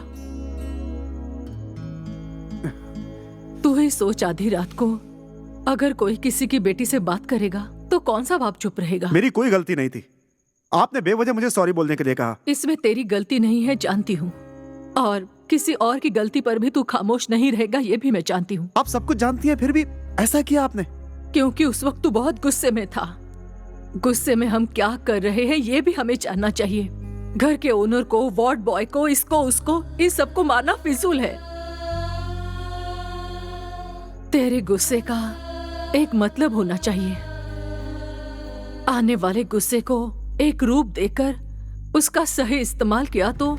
तू ही सोच, आधी रात को अगर कोई किसी की बेटी से बात करेगा तो कौन सा बाप चुप रहेगा? मेरी कोई गलती नहीं थी, आपने बेवजह मुझे सॉरी बोलने के लिए कहा। इसमें तेरी गलती नहीं है, जानती हूँ, और किसी और की गलती पर भी तू खामोश नहीं रहेगा, ये भी मैं जानती हूँ। आप सब कुछ जानती हैं फिर भी ऐसा किया आपने? क्योंकि उस वक्त तू बहुत गुस्से में था। गुस्से में हम क्या कर रहे हैं ये भी हमें जानना चाहिए। घर के ओनर को, वार्ड बॉय को, इसको उसको, इन सबको मारना फिजूल है। तेरे गुस्से का एक मतलब होना चाहिए। आने वाले गुस्से को एक रूप देकर उसका सही इस्तेमाल किया तो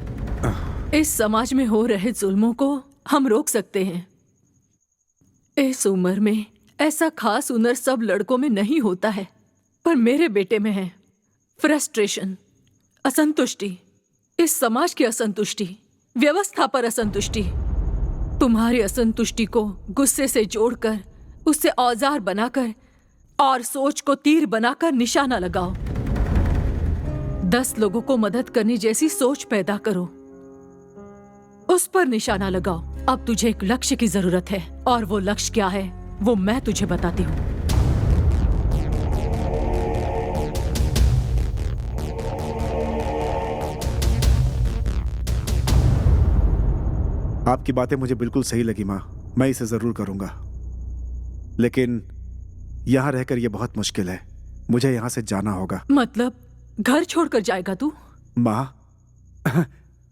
इस समाज में हो रहे जुल्मों को हम रोक सकते हैं। इस उम्र में ऐसा खास हुनर सब लड़कों में नहीं होता है, पर मेरे बेटे में है। फ्रस्ट्रेशन, असंतुष्टि, इस समाज की असंतुष्टि, व्यवस्था पर असंतुष्टि। तुम्हारी असंतुष्टि को गुस्से से जोड़कर, उससे औजार बनाकर और सोच को तीर बनाकर निशाना लगाओ। 10 लोगों को मदद करने जैसी सोच पैदा करो, उस पर निशाना लगाओ। अब तुझे एक लक्ष्य की जरूरत है, और वो लक्ष्य क्या है वो मैं तुझे बताती हूँ। आपकी बातें मुझे बिल्कुल सही लगी माँ, मैं इसे जरूर करूंगा, लेकिन यहाँ रहकर यह बहुत मुश्किल है। मुझे यहाँ से जाना होगा। मतलब घर छोड़कर जाएगा तू? माँ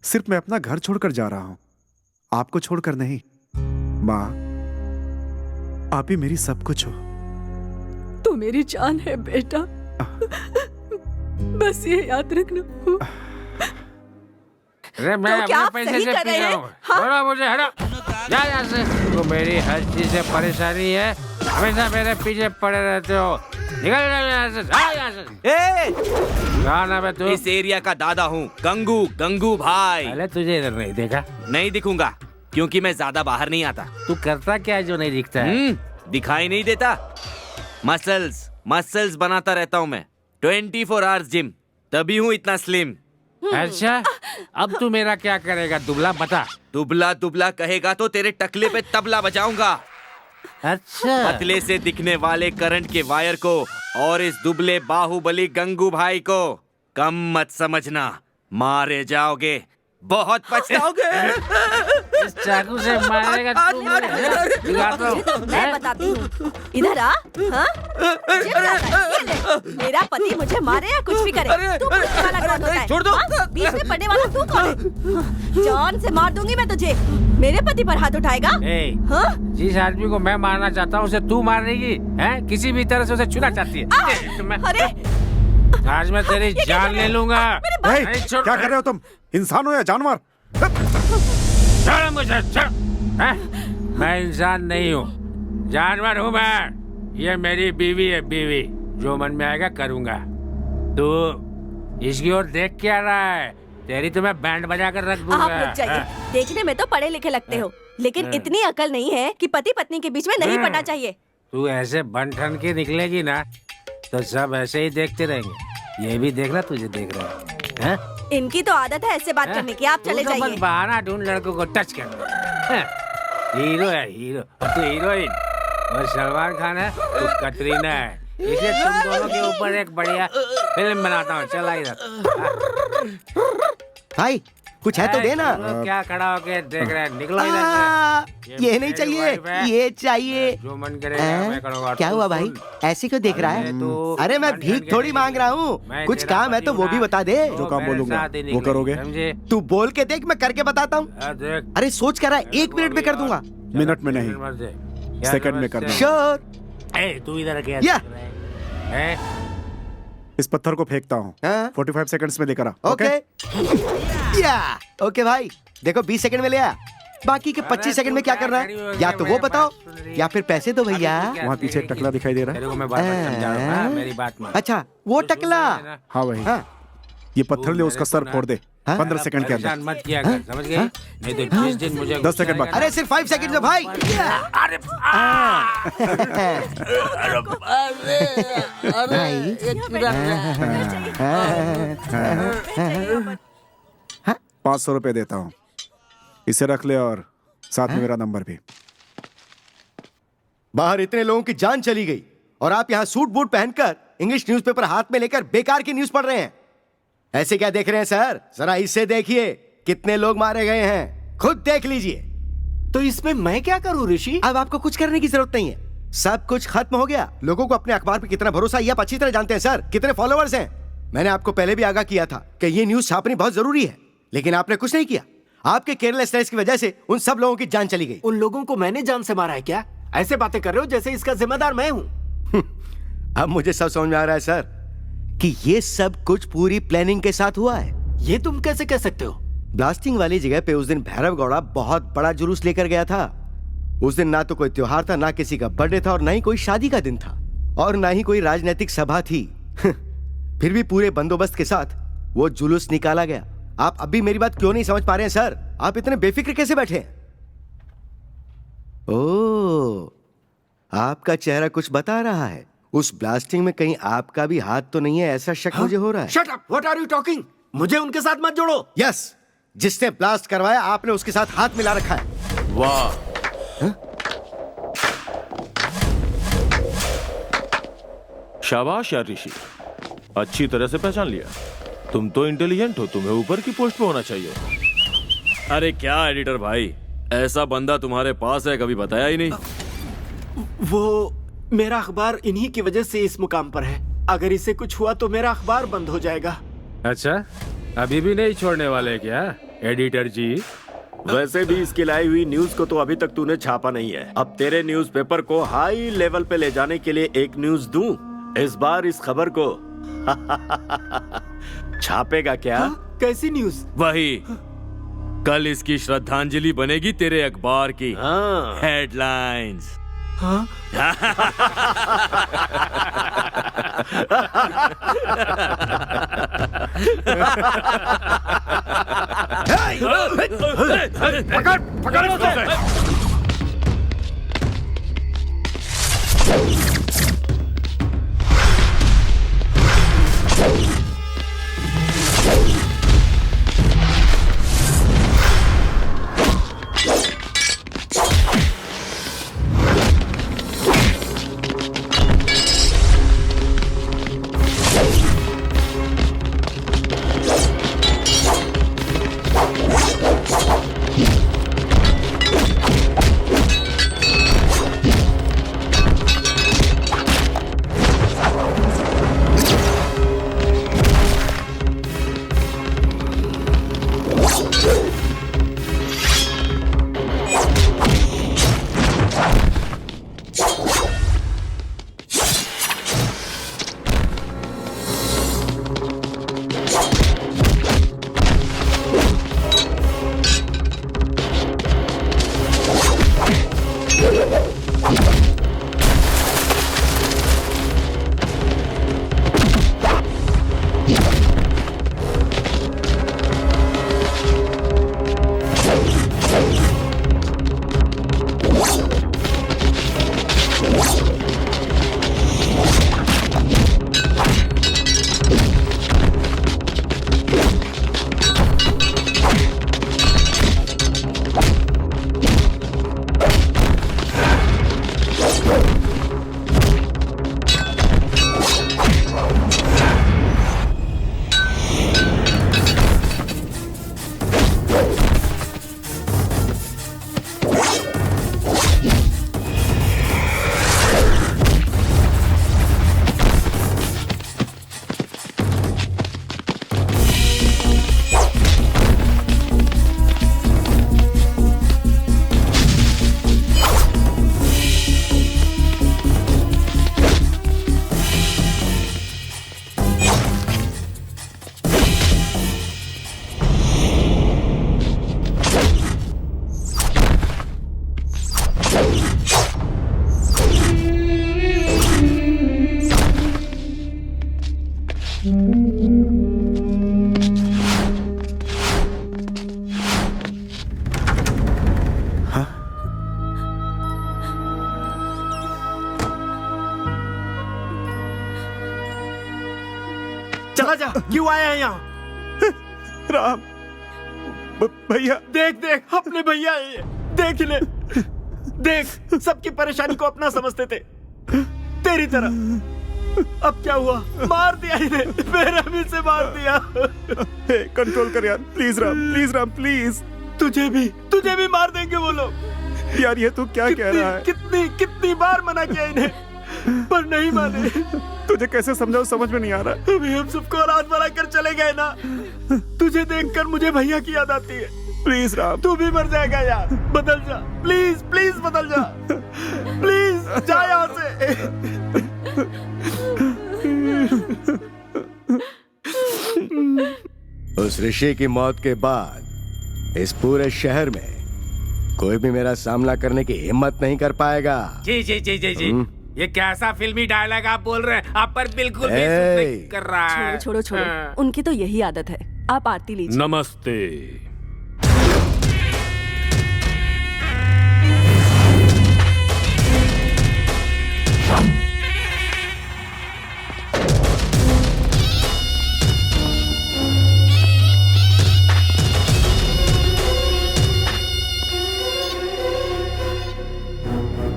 सिर्फ मैं अपना घर छोड़कर जा रहा हूँ, आपको छोड़कर नहीं। माँ आप ही मेरी सब कुछ हो। तू मेरी जान है बेटा, बस ये याद रखना। अरे मैं तो क्या अपने आप पैसे सही से कर पी रहे हैं? जाऊंगा। हाँ? छोड़ो मुझे, हटो, जा यहाँ से। तो मेरी हर चीज से परेशानी है, हमेशा मेरे पीछे पड़े रहते हो। निकल यहाँ से, जा यहाँ से। ए, कहाँ नाम है तू? इस एरिया का दादा हूँ, गंगू, गंगू भाई। पहले तुझे इधर नहीं देखा। नहीं दिखूंगा क्योंकि मैं ज्यादा बाहर नहीं आता। तू करता क्या है जो नहीं दिखता है? दिखाई नहीं देता। मसल्स मसल्स बनाता रहता हूँ मैं, 24 आवर्स जिम, तभी हूँ इतना स्लिम। अच्छा, अब तू मेरा क्या करेगा? दुबला बता। दुबला दुबला कहेगा तो तेरे टकले पे तबला बजाऊंगा। अच्छा, पतले से दिखने वाले करंट के वायर को और इस दुबले बाहुबली गंगू भाई को कम मत समझना, मारे जाओगे, बहुत पछताओगे। इस चाकू से मारेगा तू मुझे? दिखाता हूँ। तो मैं बताती हूँ। इधर आ। हाँ? जिम जाता है, ये ले। मेरा पति मुझे मारे या कुछ भी करे, तू पूछने वाला कौन होता है? छोड़ दो। हाँ? बीच में पड़ने वाला तू कौन है? जान से मार दूंगी मैं तुझे। मेरे पति पर हाथ उठाएगा? हाँ? जिस आदमी को मैं मारना चाहता हूँ उसे तू मारेगी? हैं? किसी भी तरह से उसे छूना चाहती है? अरे आज मैं तेरी जान ले लूंगा। क्या कर रहे हो तुम? इंसान हो या जानवर? छोड़ मुझे, छोड़। मैं इंसान नहीं हूँ, जानवर हूँ मैं। ये मेरी बीवी है, बीवी। जो मन में आएगा करूँगा। तू इसकी ओर देख क्या रहा है? तेरी तो मैं बैंड बजा कर रख दूंगा। आप रुक जाइए। देखने में तो पढ़े लिखे लगते हो, लेकिन इतनी अकल नहीं है कि पति पत्नी के बीच में नहीं पड़ना चाहिए। तू ऐसे बन ठन के निकलेगी ना तो सब ऐसे ही देखते रहेंगे। ये भी देखना, तुझे देख रहा है। इनकी तो आदत है ऐसे बात करने की। आप चले तू तो जाइए। बस बहाना ढूंढ लड़कों को टच करना। हीरो है हीरो, तू हीरोइन और सलमान खान है, तू कटरीना है। इसलिए तुम दोनों के ऊपर एक बढ़िया फिल्म बनाता हूँ। चला इधर। भाई कुछ है तो देना। क्या खड़ा होके देख रहे हैं? निकलो इधर से। ये नहीं चाहिए, ये चाहिए। जो मन करेगा मैं करूँगा। क्या हुआ भाई, ऐसे क्यों देख रहा है? अरे मैं भीख थोड़ी मांग रहा हूँ, कुछ काम है तो वो भी बता दे। जो काम बोलूंगा वो करोगे? तू बोल के देख, मैं करके बताता हूँ। अरे सोच कर रहा है, 1 मिनट में कर दूंगा। मिनट में नहीं, सेकंड में करना। श्योर। तू इधर क्या या। देख रहा है? इस पत्थर को फेंकता हूँ, 45 सेकंड्स में लेकर आ। ओके या ओके भाई, देखो 20 सेकंड में ले आ। बाकी के 25 सेकंड में क्या करना है, या तो वो बताओ या फिर पैसे दो भैया। वहाँ पीछे एक टकला दिखाई दे रहा तेरे को मैं बार-बार समझा रहा हूँ, हाँ, मेरी बात मान। अच्छा वो टकला। हाँ वही। ये पत्थर ले उसका सर फोड़ दे 15 सेकंड के परेशान अंदर। मत किया कर, समझ गए? नहीं तो जिस दिन मुझे 10 सेकंड बाकी। अरे सिर्फ 5 सेकंड में भाई। अरे भाई 500 रुपए देता हूँ, इसे रख ले और साथ में मेरा नंबर भी। बाहर इतने लोगों की जान चली गई और आप यहाँ सूट बूट पहनकर इंग्लिश न्यूज़पेपर हाथ में लेकर बेकार की न्यूज़ पढ़ रहे हैं। ऐसे क्या देख रहे हैं सर? जरा इससे देखिए कितने लोग मारे गए हैं, खुद देख लीजिए। तो इसमें मैं क्या करूं ऋषि? अब आपको कुछ करने की जरूरत नहीं है, सब कुछ खत्म हो गया। लोगों को अपने अखबार पे कितना भरोसा है ये आप अच्छी तरह जानते हैं सर। कितने फॉलोअर्स हैं? मैंने आपको पहले भी आगाह किया था कि ये न्यूज़ छापनी बहुत जरूरी है, लेकिन आपने कुछ नहीं किया। आपके केयरलेसनेस की वजह से उन सब लोगों की जान चली गई। उन लोगों को मैंने जान से मारा है क्या? ऐसे बातें कर रहे हो जैसे इसका जिम्मेदार मैं हूँ। अब मुझे सब समझ में आ रहा है सर कि ये सब कुछ पूरी प्लानिंग के साथ हुआ है। ये तुम कैसे कह सकते हो? ब्लास्टिंग वाली जगह पे उस दिन भैरव गौड़ा बहुत बड़ा जुलूस लेकर गया था। उस दिन ना तो कोई त्योहार था, ना किसी का बर्थडे था और ना ही कोई शादी का दिन था और ना ही कोई राजनीतिक सभा थी। फिर भी पूरे बंदोबस्त के साथ वो जुलूस निकाला गया। आप अभी मेरी बात क्यों नहीं समझ पा रहे हैं सर? आप इतने बेफिक्र कैसे बैठे हैं? ओह, आपका चेहरा कुछ बता रहा है। उस ब्लास्टिंग में कहीं आपका भी हाथ तो नहीं है, ऐसा शक मुझे हो रहा है। Shut up, what are you talking? मुझे उनके साथ मत जोड़ो। यस, जिसने ब्लास्ट करवाया आपने उसके साथ हाथ मिला रखा है। वाह, शाबाश यार ऋषि, अच्छी तरह से पहचान लिया। तुम तो इंटेलिजेंट हो, तुम्हें ऊपर की पोस्ट पे होना चाहिए। अरे क्या एडिटर भाई, ऐसा बंदा तुम्हारे पास है, कभी बताया ही नहीं। वो मेरा अखबार इन्हीं की वजह से इस मुकाम पर है। अगर इसे कुछ हुआ तो मेरा अखबार बंद हो जाएगा। अच्छा, अभी भी नहीं छोड़ने वाले क्या एडिटर जी? वैसे भी इसकी लाई हुई न्यूज को तो अभी तक तूने छापा नहीं है। अब तेरे न्यूज़पेपर को हाई लेवल पे ले जाने के लिए एक न्यूज दूं। इस बार इस खबर को छापेगा क्या? कैसी न्यूज? वही, कल इसकी श्रद्धांजलि बनेगी तेरे अखबार की। हाँ। हेडलाइंस। हाँ? पकड़ पकड़ उसे। चला जा, क्यों आया है यहाँ? राम भैया, देख देख अपने भैया है ये, देख ले, देख सबकी परेशानी को अपना समझते थे तेरी तरह। अब क्या हुआ? मार दिया इन्हें, बेरहमी से मार दिया। कंट्रोल कर यार, please Ram, please Ram, please. तुझे भी मार देंगे वो लोग। यार ये तू क्या कह रहा है? कितनी बार मना किया इन्हें, पर नहीं माने। तुझे कैसे समझाऊं, समझ में नहीं आ रहा। अभी हम सबको रात भरा कर चले गए ना, तुझे देखकर मुझे भैया की याद आती है। प्लीज राम, तू भी मर जाएगा यार, बदल जा प्लीज, प्लीज बदल जा, प्लीज जा यहाँ से। उस ऋषि की मौत के बाद इस पूरे शहर में कोई भी मेरा सामना करने की हिम्मत नहीं कर पाएगा। जी जी जी जी जी, ये कैसा फिल्मी डायलॉग आप बोल रहे हैं? आप पर बिल्कुल भी सूट नहीं कर रहा है। छोड़ो छोड़ो, हाँ। उनकी तो यही आदत है। आप आरती लीजिए। नमस्ते।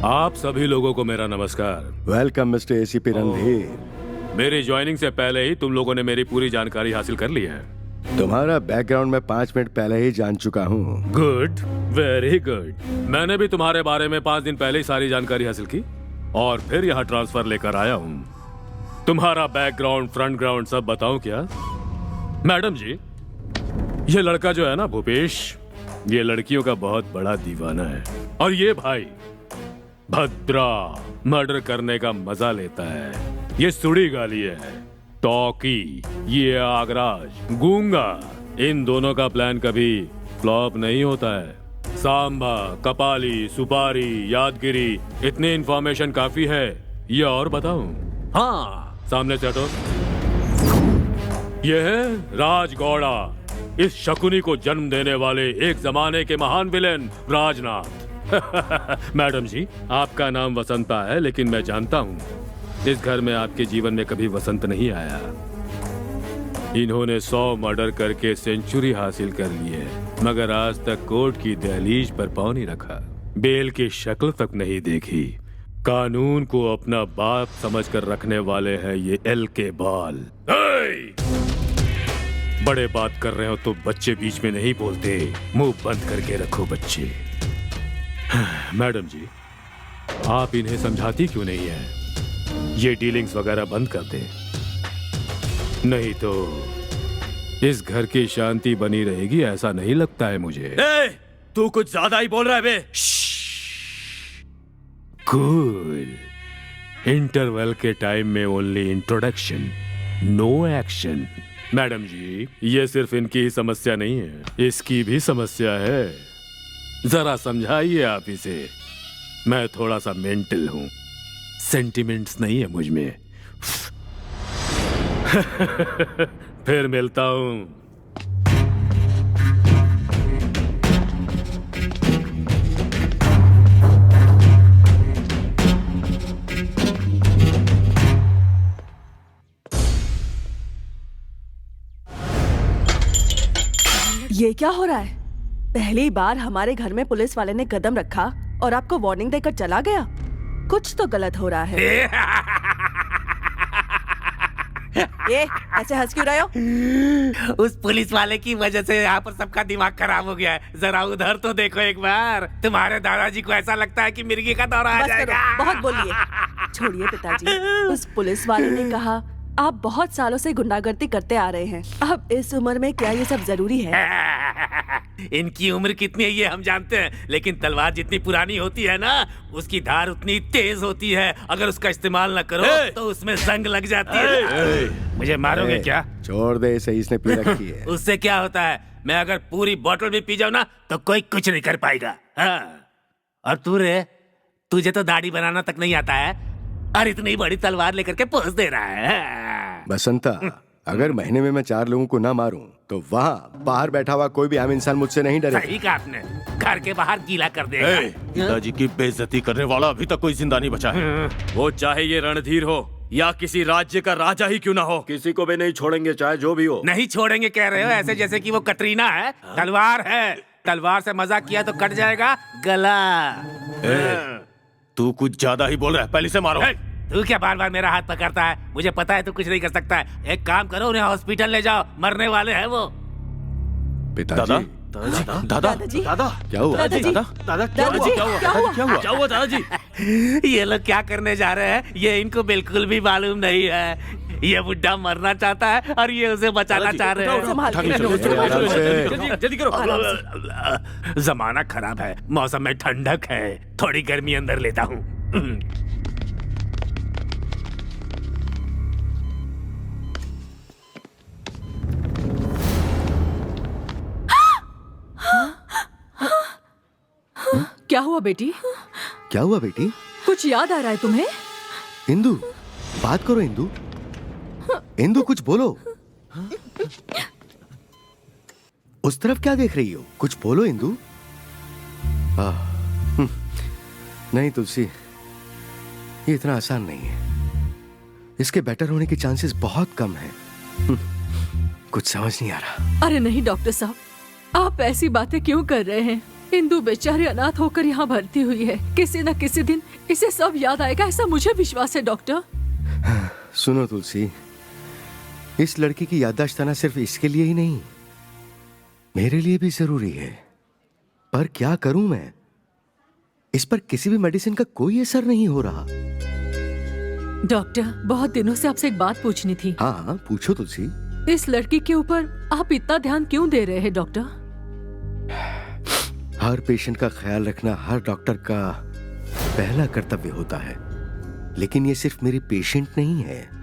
आप सभी लोगों को मेरा नमस्कार। Welcome mister ACP Randhir. मेरी ज्वाइनिंग से पहले ही तुम लोगों ने मेरी पूरी जानकारी हासिल कर ली है। तुम्हारा बैकग्राउंड में 5 मिनट पहले ही जान चुका हूँ। Good, very good. मैंने भी तुम्हारे बारे में 5 दिन पहले ही सारी जानकारी हासिल की और फिर यहाँ ट्रांसफर लेकर आया हूँ। तुम्हारा बैकग्राउंड, फ्रंट ग्राउंड सब बताऊं क्या? मैडम जी, ये लड़का जो है ना भूपेश, ये लड़कियों का बहुत बड़ा दीवाना है। और ये भाई भद्रा मर्डर करने का मजा लेता है। ये सुड़ी गाली है। टॉकी, ये आगराज, गूंगा, इन दोनों का प्लान कभी फ्लॉप नहीं होता है। सांबा, कपाली, सुपारी, यादगिरी, इतनी इंफॉर्मेशन काफी है। ये और बताऊं? हाँ, सामने से हटो। यह है राजगौड़ा, इस शकुनी को जन्म देने वाले एक जमाने के महान विलेन राजनाथ। मैडम जी, आपका नाम वसंता है, लेकिन मैं जानता हूँ इस घर में आपके जीवन में कभी वसंत नहीं आया। इन्होंने 100 मर्डर करके सेंचुरी हासिल कर ली है, मगर आज तक कोर्ट की दहलीज पर पांव नहीं रखा, बेल की शक्ल तक नहीं देखी। कानून को अपना बाप समझकर रखने वाले हैं ये एल के बाल। बड़े बात कर रहे हो तो बच्चे बीच में नहीं बोलते, मुंह बंद करके रखो बच्चे। मैडम जी, आप इन्हें समझाती क्यों नहीं है? ये डीलिंग्स वगैरह बंद कर दे, नहीं तो इस घर की शांति बनी रहेगी ऐसा नहीं लगता है मुझे। तू कुछ ज्यादा ही बोल रहा है बे। कूल। इंटरवल के टाइम में only introduction, no action. Madam ji, ये सिर्फ इनकी ही समस्या नहीं है, इसकी भी समस्या है। जरा समझाइए आप इसे। मैं थोड़ा सा मेंटल हूं, सेंटिमेंट्स नहीं है मुझ में। फिर मिलता हूं। ये क्या हो रहा है? पहली बार हमारे घर में पुलिस वाले ने कदम रखा और आपको वार्निंग देकर चला गया। कुछ तो गलत हो रहा है। ये ऐसे हंस क्यों रहे हो? उस पुलिस वाले की वजह से यहाँ पर सबका दिमाग खराब हो गया है। जरा उधर तो देखो एक बार। तुम्हारे दादाजी को ऐसा लगता है कि मिर्गी का दौरा आ बस जाएगा। करो, बहुत बोलिए। छोड़िए पिताजी। उस पुलिस वाले ने कहा आप बहुत सालों से गुंडागर्दी करते आ रहे हैं, अब इस उम्र में क्या ये सब जरूरी है? इनकी उम्र कितनी है ये हम जानते हैं, लेकिन तलवार जितनी पुरानी होती है ना, उसकी धार उतनी तेज होती है। अगर उसका इस्तेमाल न करो तो उसमें जंग लग जाती है। मुझे मारोगे क्या? छोड़ दे, सही इसने पी रखी है। उससे क्या होता है? मैं अगर पूरी बोतल भी पी जाऊं ना तो कोई कुछ नहीं कर पाएगा। हाँ। और तू रे, तुझे तो दाढ़ी बनाना तक नहीं आता है और इतनी बड़ी तलवार लेकर के पोस दे रहा है। बसंता, अगर महीने में मैं 4 लोगों को ना मारूं तो वहाँ बाहर बैठा हुआ कोई भी आम इंसान मुझसे नहीं डरेगा। सही कहा आपने, घर के बाहर गीला कर देगा। पिताजी की बेइज्जती करने वाला अभी तक कोई जिंदा नहीं बचा है। वो चाहे ये रणधीर हो या किसी राज्य का राजा ही क्यों ना हो, किसी को भी नहीं छोड़ेंगे, चाहे जो भी हो। नहीं छोड़ेंगे कह रहे हो? ऐसे जैसे कि वो कटरीना है। तलवार है, तलवार से मजाक किया तो कट जाएगा गला। तू कुछ ज्यादा ही बोल रहा है, पहले से मारो। तू क्या बार बार मेरा हाथ पकड़ता है? मुझे पता है तू कुछ नहीं कर सकता है। एक काम करो, उन्हें हॉस्पिटल ले जाओ, मरने वाले हैं वो। पिताजी, दादा, दादाजी, क्या हुआ? दादाजी, दादाजी, क्या हुआ दादाजी? ये लोग क्या करने जा रहे हैं ये इनको बिल्कुल भी मालूम नहीं है। ये बुड्ढा मरना चाहता है और ये उसे बचाना चाह रहे हैं। जल्दी करो। जमाना खराब है, मौसम में ठंडक है, थोड़ी गर्मी अंदर लेता हूँ। क्या हुआ बेटी? क्या हुआ बेटी? कुछ याद आ रहा है तुम्हें? इंदु, बात करो इंदु। इंदु, कुछ बोलो। उस तरफ क्या देख रही हो? कुछ बोलो इंदु। नहीं तुलसी, ये इतना आसान नहीं है। इसके बेटर होने के चांसेस बहुत कम हैं। कुछ समझ नहीं आ रहा। अरे नहीं डॉक्टर साहब, आप ऐसी बातें क्यों कर रहे हैं? इंदु बेचारी अनाथ होकर यहाँ भर्ती हुई है। किसी न किसी दिन इसे सब याद आएगा, ऐसा मुझे विश्वास है डॉक्टर। सुनो तुलसी, इस लड़की की याददाश्त आना सिर्फ इसके लिए ही नहीं, मेरे लिए भी जरूरी है। पर क्या करूं मैं? इस पर किसी भी मेडिसिन का कोई असर नहीं हो रहा। डॉक्टर, बहुत दिनों से आपसे एक बात पूछनी थी। हाँ, पूछो तुलसी। इस लड़की के ऊपर आप इतना ध्यान क्यों दे रहे हैं डॉक्टर? हर पेशेंट का ख्याल रखना हर डॉक्टर का पहला कर्तव्य होता है, लेकिन ये सिर्फ मेरी पेशेंट नहीं है,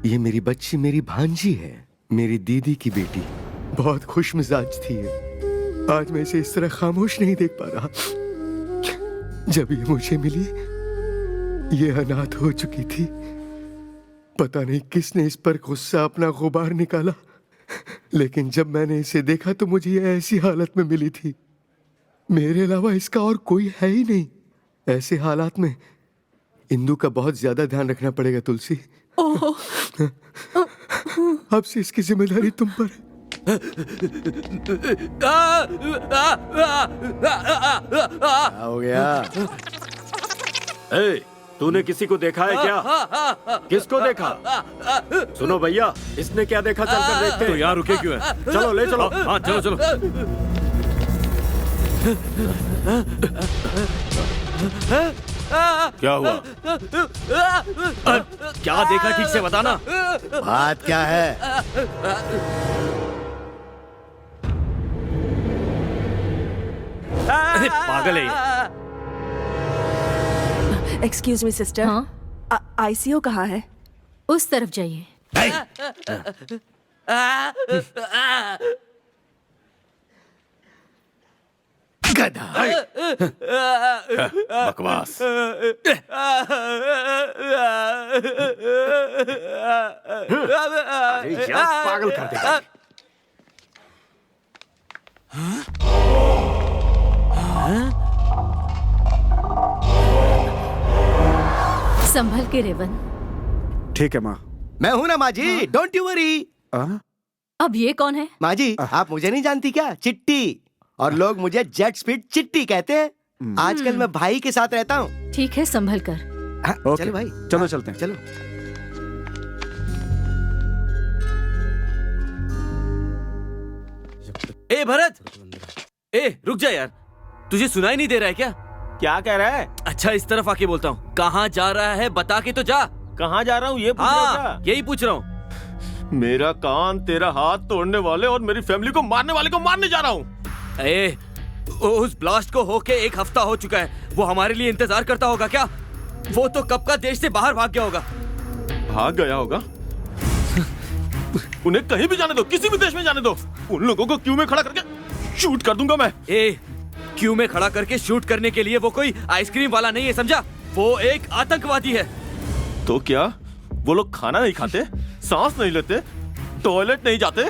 ये मेरी बच्ची, मेरी भांजी है, मेरी दीदी की बेटी। बहुत खुश मिजाज थी। आज मैं इसे इस तरह खामोश नहीं देख पा रहा। जब ये मुझे मिली, ये अनाथ हो चुकी थी। पता नहीं किसने इस पर गुस्सा अपना गुबार निकाला, लेकिन जब मैंने इसे देखा तो मुझे ये ऐसी हालत में मिली थी। मेरे अलावा इसका और कोई है ही नहीं। ऐसे हालात में इंदु का बहुत ज्यादा ध्यान रखना पड़ेगा तुलसी। अब से इसकी जिम्मेदारी तुम पर है। क्या हो गया? ए, तूने किसी को देखा है क्या? किसको देखा? सुनो भैया, इसने क्या देखा चलकर देखते हैं। तो यहाँ रुके क्यों है? चलो ले चलो। हाँ चलो चलो। क्या हुआ? क्या देखा ठीक से बताना। बात क्या है? अरे पागल है ये। एक्सक्यूज मी सिस्टर, हाँ आईसीयू कहाँ है? उस तरफ जाइए। गधा। बकवास। अरे यार, पागल कर देगा। संभल के रेवन। ठीक है माँ। मैं हूं ना माँ जी, डोंट यू वरी। अब ये कौन है? माँ जी, आप मुझे नहीं जानती क्या? चिट्टी। और लोग मुझे जेट स्पीड चिट्टी कहते हैं। आजकल मैं भाई के साथ रहता हूँ। ठीक है, संभल कर। हाँ, चलो भाई, चलो चलते हैं। चलो। ए भरत, ए रुक जा यार, तुझे सुनाई नहीं दे रहा है क्या? क्या कह रहा है? अच्छा इस तरफ आके बोलता हूँ, कहाँ जा रहा है बता के तो जा। कहाँ जा रहा हूँ ये पूछ रहा हाँ था? यही पूछ रहा हूँ। मेरा कान तेरा हाथ तोड़ने वाले और मेरी फैमिली को मारने वाले को मारने जा रहा हूँ। ए, उस ब्लास्ट को होके 1 हफ्ता हो चुका है। वो हमारे लिए इंतजार करता होगा क्या? वो तो कब का देश से बाहर भाग गया होगा। भाग गया होगा? उन्हें कहीं भी जाने दो, किसी भी देश में जाने दो। उन लोगों को क्यू में खड़ा करके शूट कर दूंगा मैं। ए, क्यू में खड़ा करके शूट करने के लिए वो कोई आइसक्रीम वाला नहीं है, समझा? वो एक आतंकवादी है। तो क्या वो लोग खाना नहीं खाते, सांस नहीं लेते, टॉयलेट नहीं जाते,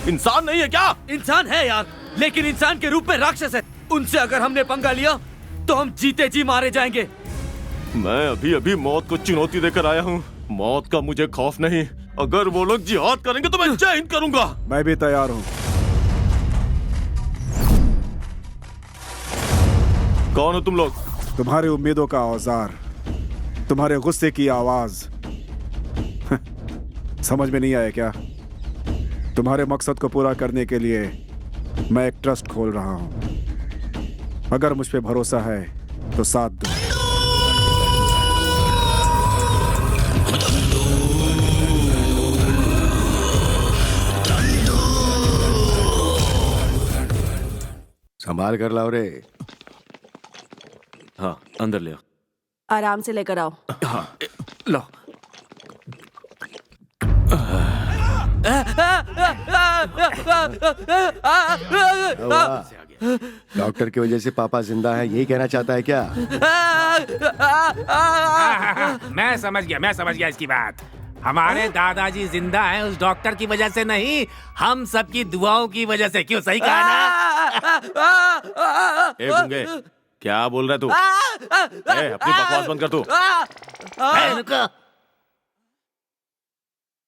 इंसान नहीं है क्या? इंसान है यार, लेकिन इंसान के रूप में राक्षस है। उनसे अगर हमने पंगा लिया तो हम जीते जी मारे जाएंगे। मैं अभी अभी मौत को चुनौती देकर आया हूँ। मौत का मुझे खौफ नहीं। अगर वो लोग जिहाद करेंगे तो मैं जय हिंद करूंगा। मैं भी तैयार हूँ। कौन हो तुम लोग? तुम्हारी उम्मीदों का औजार, तुम्हारे गुस्से की आवाज। समझ में नहीं आया क्या? तुम्हारे मकसद को पूरा करने के लिए मैं एक ट्रस्ट खोल रहा हूं। अगर मुझ पे भरोसा है तो साथ दो। संभाल कर लाओ रे। हाँ अंदर ले आओ। आराम से लेकर आओ। हाँ लो। डॉक्टर की वजह से पापा जिंदा है, यही कहना चाहता है क्या? मैं समझ गया इसकी बात। हमारे दादाजी जिंदा हैं उस डॉक्टर की वजह से नहीं, हम सबकी दुआओं की वजह से। क्यों, सही कहा ना? ए गुंगे, क्या बोल रहा है तू? ए, अपनी बकवास बंद कर तू। रुको।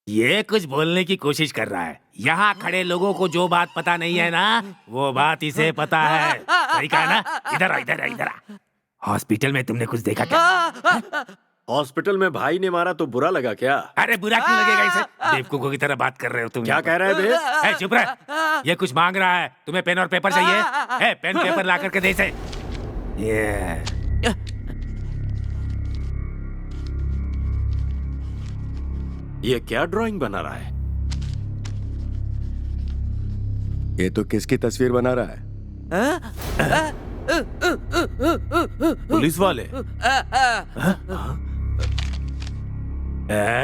ये कुछ बोलने की कोशिश कर रहा है। यहाँ खड़े लोगों को जो बात पता नहीं है ना, वो बात इसे पता है। सही कहा ना? इधर आ, इधर आ, इधर आ। हॉस्पिटल में तुमने कुछ देखा क्या? हॉस्पिटल में भाई ने मारा तो बुरा लगा क्या? अरे बुरा क्यों लगेगा इसे? बेवकूफों की तरह बात कर रहे हो तुम। क्या कह रहा है बे? ए, चुप रह। ये कुछ मांग रहा है। तुम्हें पेन और पेपर चाहिए? ए, पेन पेपर ला करके दे इसे। ये क्या ड्राइंग बना रहा है? ये तो किसकी तस्वीर बना रहा है? पुलिस वाले?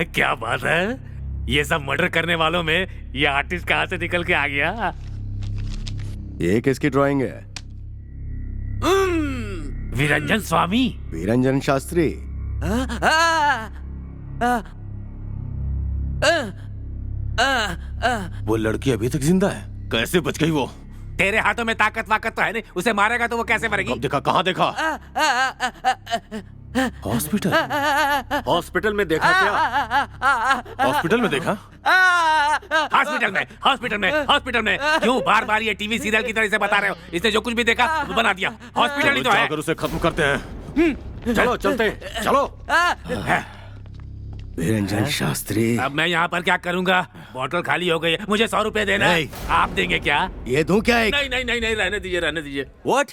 क्या बात है? ये सब मर्डर करने वालों में ये आर्टिस्ट कहाँ से निकल के आ गया? ये किसकी ड्राइंग है? विरंजन स्वामी। वीरंजन शास्त्री। वो लड़की अभी तक जिंदा है? कैसे बच गई वो? तेरे हाथों में ताकत वाकत तो है नहीं, उसे मारेगा तो वो कैसे मरेगी? कब देखा, कहाँ देखा? हॉस्पिटल? हॉस्पिटल में देखा क्या? हॉस्पिटल में देखा? हॉस्पिटल में क्यों बार बार ये टीवी सीरियल की तरह से बता रहे हो? इसने जो कुछ भी देखा वो बना दिया। हॉस्पिटल ही तो है। जाकर उसे खत्म करते हैं। चलो चलते, चलो। निरंजन शास्त्री, अब मैं यहाँ पर क्या करूँगा? बोतल खाली हो गई है, मुझे 100 रुपए देना है। आप देंगे क्या? ये दूं क्या? एक नहीं नहीं नहीं नहीं, रहने दीजिए। व्हाट?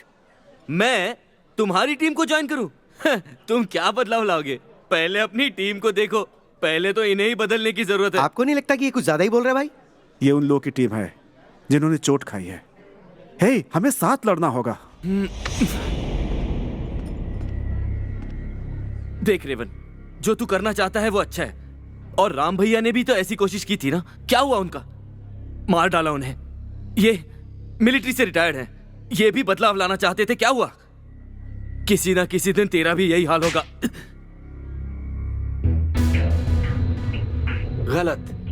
मैं तुम्हारी टीम को ज्वाइन करूं? तुम क्या बदलाव लाओगे? पहले अपनी टीम को देखो, पहले तो इन्हें ही बदलने की जरूरत है। आपको नहीं लगता कि ये कुछ ज्यादा ही बोल रहा है भाई? ये उन लोगों की टीम है जिन्होंने चोट खाई है। हे, हमें साथ लड़ना होगा। देख रेवन, जो तू करना चाहता है वो अच्छा है, और राम भैया ने भी तो ऐसी कोशिश की थी ना। क्या हुआ उनका? मार डाला उन्हें। ये मिलिट्री से रिटायर्ड हैं, ये भी बदलाव लाना चाहते थे। क्या हुआ? किसी ना किसी दिन तेरा भी यही हाल होगा।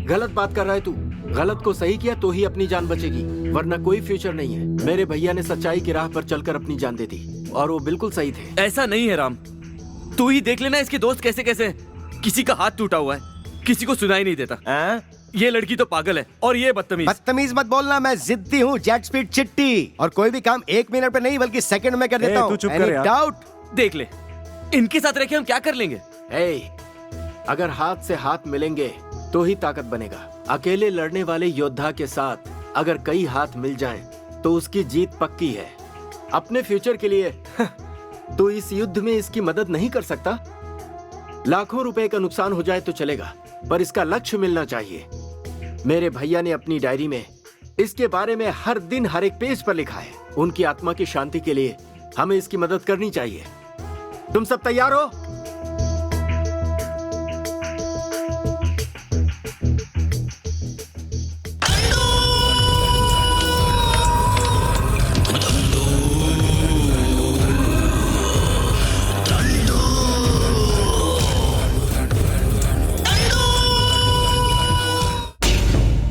गलत बात कर रहा है तू। गलत को सही किया तो ही अपनी जान बचेगी, वरना कोई फ्यूचर नहीं है। मेरे भैया ने सच्चाई की राह पर चलकर अपनी जान दे दी, और वो बिल्कुल सही थे। ऐसा नहीं है राम, तू ही देख लेना इसके दोस्त कैसे कैसे हैं। किसी का हाथ टूटा हुआ है, किसी को सुनाई नहीं देता। ये लड़की तो पागल है, और ये बदतमीज। बदतमीज मत बोलना, मैं जिद्दी हूँ, जेट स्पीड चिट्टी, और कोई भी काम 1 मिनट पे नहीं बल्कि सेकंड में कर देता हूँ। तू चुप कर यार। डाउट? देख ले, इनके साथ रह के हम क्या कर लेंगे? अगर हाथ से हाथ मिलेंगे तो ही ताकत बनेगा। अकेले लड़ने वाले योद्धा के साथ अगर कई हाथ मिल जाएं, तो उसकी जीत पक्की है। अपने फ्यूचर के लिए तो इस युद्ध में इसकी मदद नहीं कर सकता। लाखों रुपए का नुकसान हो जाए तो चलेगा, पर इसका लक्ष्य मिलना चाहिए। मेरे भैया ने अपनी डायरी में इसके बारे में हर दिन हर एक पेज पर लिखा है। उनकी आत्मा की शांति के लिए हमें इसकी मदद करनी चाहिए। तुम सब तैयार हो?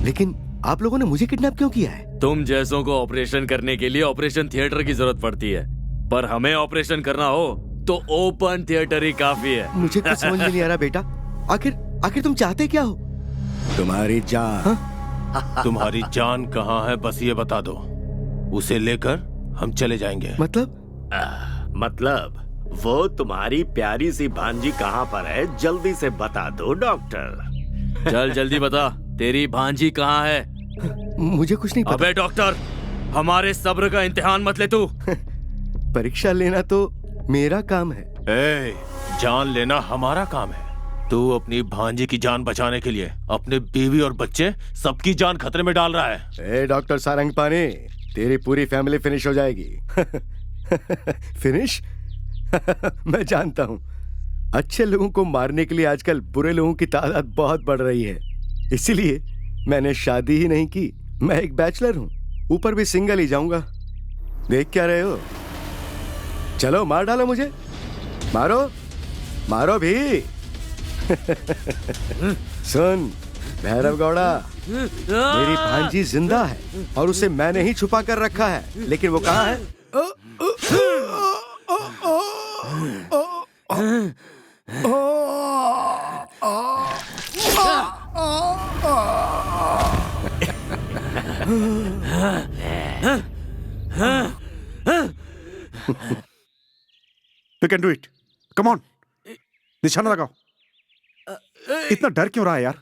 लेकिन आप लोगों ने मुझे किडनैप क्यों किया है? तुम जैसों को ऑपरेशन करने के लिए ऑपरेशन थिएटर की जरूरत पड़ती है, पर हमें ऑपरेशन करना हो तो ओपन थिएटर ही काफी है। मुझे कुछ समझ में नहीं आ रहा बेटा। आखिर तुम चाहते क्या हो? तुम्हारी जान। तुम्हारी जान कहाँ है बस ये बता दो, उसे लेकर हम चले जाएंगे। मतलब वो तुम्हारी प्यारी सी भांजी कहाँ पर है, जल्दी से बता दो डॉक्टर। चल जल्दी बता, तेरी भांजी कहाँ है? मुझे कुछ नहीं पता। अबे डॉक्टर, हमारे सब्र का इम्तिहान मत ले तू। परीक्षा लेना तो मेरा काम है। जान लेना हमारा काम है। तू अपनी भांजी की जान बचाने के लिए अपने बीवी और बच्चे सबकी जान खतरे में डाल रहा है। डॉक्टर सारंग पानी, तेरी पूरी फैमिली फिनिश हो जाएगी। फिनिश? मैं जानता हूँ। अच्छे लोगों को मारने के लिए आजकल बुरे लोगों की तादाद बहुत बढ़ रही है, इसीलिए मैंने शादी ही नहीं की। मैं एक बैचलर हूँ, ऊपर भी सिंगल ही जाऊंगा। देख क्या रहे हो? चलो मार डालो मुझे, मारो भी। सुन भैरव गौड़ा, मेरी भांजी जिंदा है और उसे मैंने ही छुपा कर रखा है, लेकिन वो कहाँ है? You can do it. Come on. निशाना लगाओ। इतना डर क्यों रहा है यार?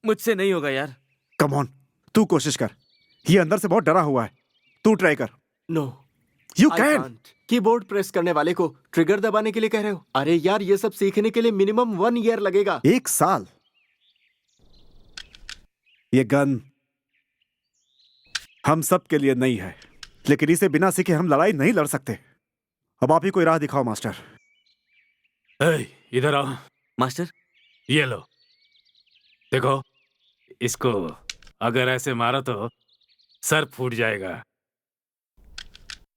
मुझसे नहीं होगा यार। Come on, तू कोशिश कर। ये अंदर से बहुत डरा हुआ है, तू ट्राई कर। No, You can. Keyboard press करने वाले को ट्रिगर दबाने के लिए कह रहे हो? अरे यार, ये सब सीखने के लिए मिनिमम 1 ईयर लगेगा। 1 साल? ये गन हम सब के लिए नहीं है, लेकिन इसे बिना सीखे हम लड़ाई नहीं लड़ सकते। अब आप ही कोई राह दिखाओ मास्टर। इधर आओ मास्टर। ये लो, देखो इसको अगर ऐसे मारा तो सर फूट जाएगा,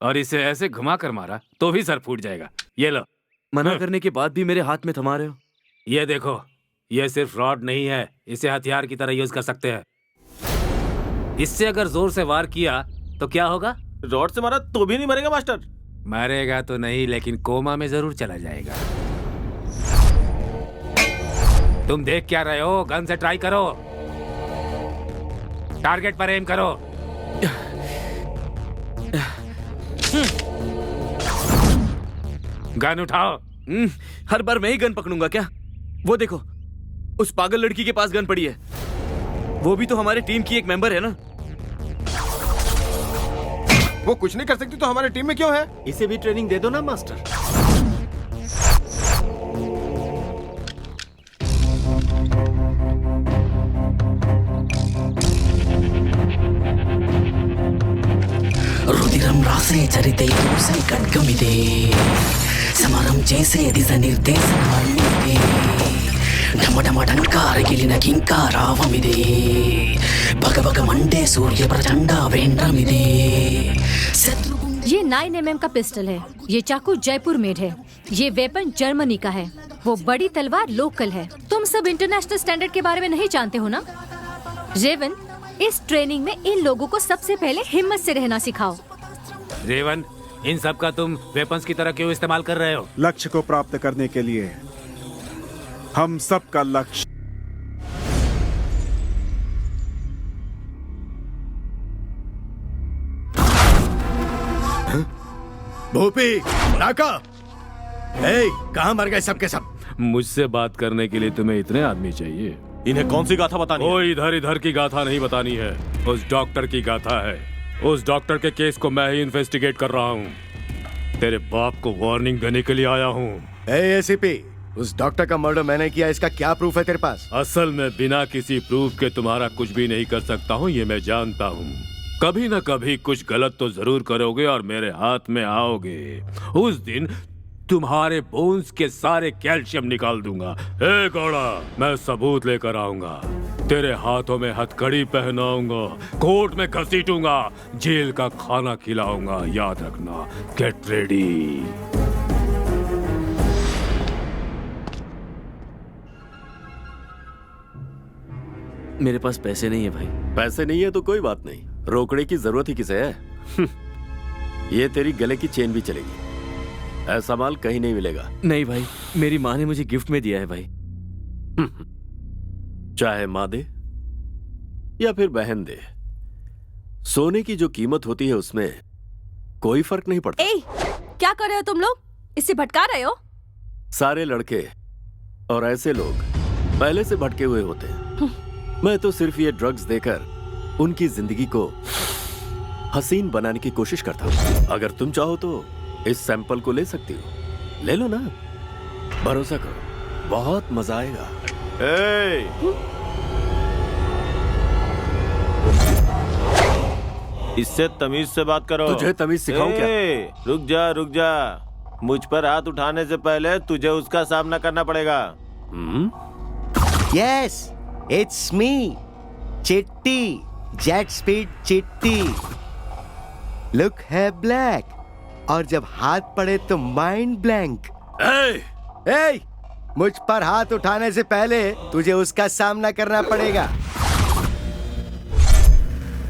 और इसे ऐसे घुमा कर मारा तो भी सर फूट जाएगा। ये लो। मना करने के बाद भी मेरे हाथ में थमा रहे हो। ये देखो, ये सिर्फ रॉड नहीं है, इसे हथियार की तरह यूज कर सकते हैं। इससे अगर जोर से वार किया तो क्या होगा? रॉड से मारा तो भी नहीं मरेगा मास्टर। मरेगा तो नहीं, लेकिन कोमा में जरूर चला जाएगा। तुम देख क्या रहे हो? गन से ट्राई करो, टारगेट पर एम करो। गन उठाओ। हर बार मैं ही गन पकड़ूंगा क्या? वो देखो, उस पागल लड़की के पास गन पड़ी है। वो भी तो हमारे टीम की एक मेंबर है ना। वो कुछ नहीं कर सकती तो हमारे टीम में क्यों है? इसे भी ट्रेनिंग दे दो ना मास्टर। రుదిరం రాసే చరితే చూసే ఖడ్గమిదే సమరం చేసే దిశ నిర్దేశనమిదే ఢమఢమఢంకారగిలిన కింకారావమిదే భగభగ మండే సూర్య ప్రచండ వేంద్రమిదే ये 9mm का पिस्टल है। ये चाकू जयपुर मेड है। ये वेपन जर्मनी का है। वो बड़ी तलवार लोकल है। तुम सब इंटरनेशनल स्टैंडर्ड के बारे में नहीं जानते हो ना? रेवन, इस ट्रेनिंग में इन लोगों को सबसे पहले हिम्मत से रहना सिखाओ। रेवन, इन सब का तुम वेपन्स की तरह क्यों इस्तेमाल कर रहे हो? लक्ष्य को प्राप्त करने के लिए हम सबका लक्ष्य भूपी, राका, कहाँ मर गए सबके सब? मुझसे बात करने के लिए तुम्हें इतने आदमी चाहिए? इन्हें कौन सी गाथा बतानी है? इधर इधर की गाथा नहीं बतानी है, उस डॉक्टर की गाथा है। उस डॉक्टर के केस को मैं ही इन्वेस्टिगेट कर रहा हूँ। तेरे बाप को वार्निंग देने के लिए आया हूँ। एसीपी, उस डॉक्टर का मर्डर मैंने किया, इसका क्या प्रूफ है तेरे पास? असल में बिना किसी प्रूफ के तुम्हारा कुछ भी नहीं कर सकता हूँ, ये मैं जानता हूँ। कभी न कभी कुछ गलत तो जरूर करोगे और मेरे हाथ में आओगे। उस दिन तुम्हारे बोन्स के सारे कैल्शियम निकाल दूंगा। ए गौड़ा, मैं सबूत लेकर आऊंगा। तेरे हाथों में हथकड़ी पहनाऊंगा, कोर्ट में घसीटूंगा, जेल का खाना खिलाऊंगा। याद रखना, गेट रेडी। मेरे पास पैसे नहीं है भाई। पैसे नहीं है तो कोई बात नहीं, रोकड़े की जरूरत ही किसे है? ये तेरी गले की चेन भी चलेगी। ऐसा माल कहीं नहीं मिलेगा। नहीं भाई, मेरी माँ ने मुझे गिफ्ट में दिया है भाई। चाहे माँ दे या फिर बहन दे, सोने की जो कीमत होती है उसमें कोई फर्क नहीं पड़ता। क्या कर रहे हो तुम लोग? इसे भटका रहे हो? सारे लड़के और ऐसे लोग पहले से भटके हुए होते हैं। मैं तो सिर्फ ये ड्रग्स देकर उनकी जिंदगी को हसीन बनाने की कोशिश करता हूँ। अगर तुम चाहो तो इस सैंपल को ले सकती हो, ले लो ना। भरोसा करो, बहुत मजा आएगा। इससे तमीज से बात करो। तुझे तमीज सिखाऊं क्या? रुक जा रुक जा, मुझ पर हाथ उठाने से पहले तुझे उसका सामना करना पड़ेगा। यस, इट्स मी, चिट्टी, जेट स्पीड चिट्टी। लुक है ब्लैक, और जब हाथ पड़े तो माइंड ब्लैंक। मुझ पर हाथ उठाने से पहले तुझे उसका सामना करना पड़ेगा।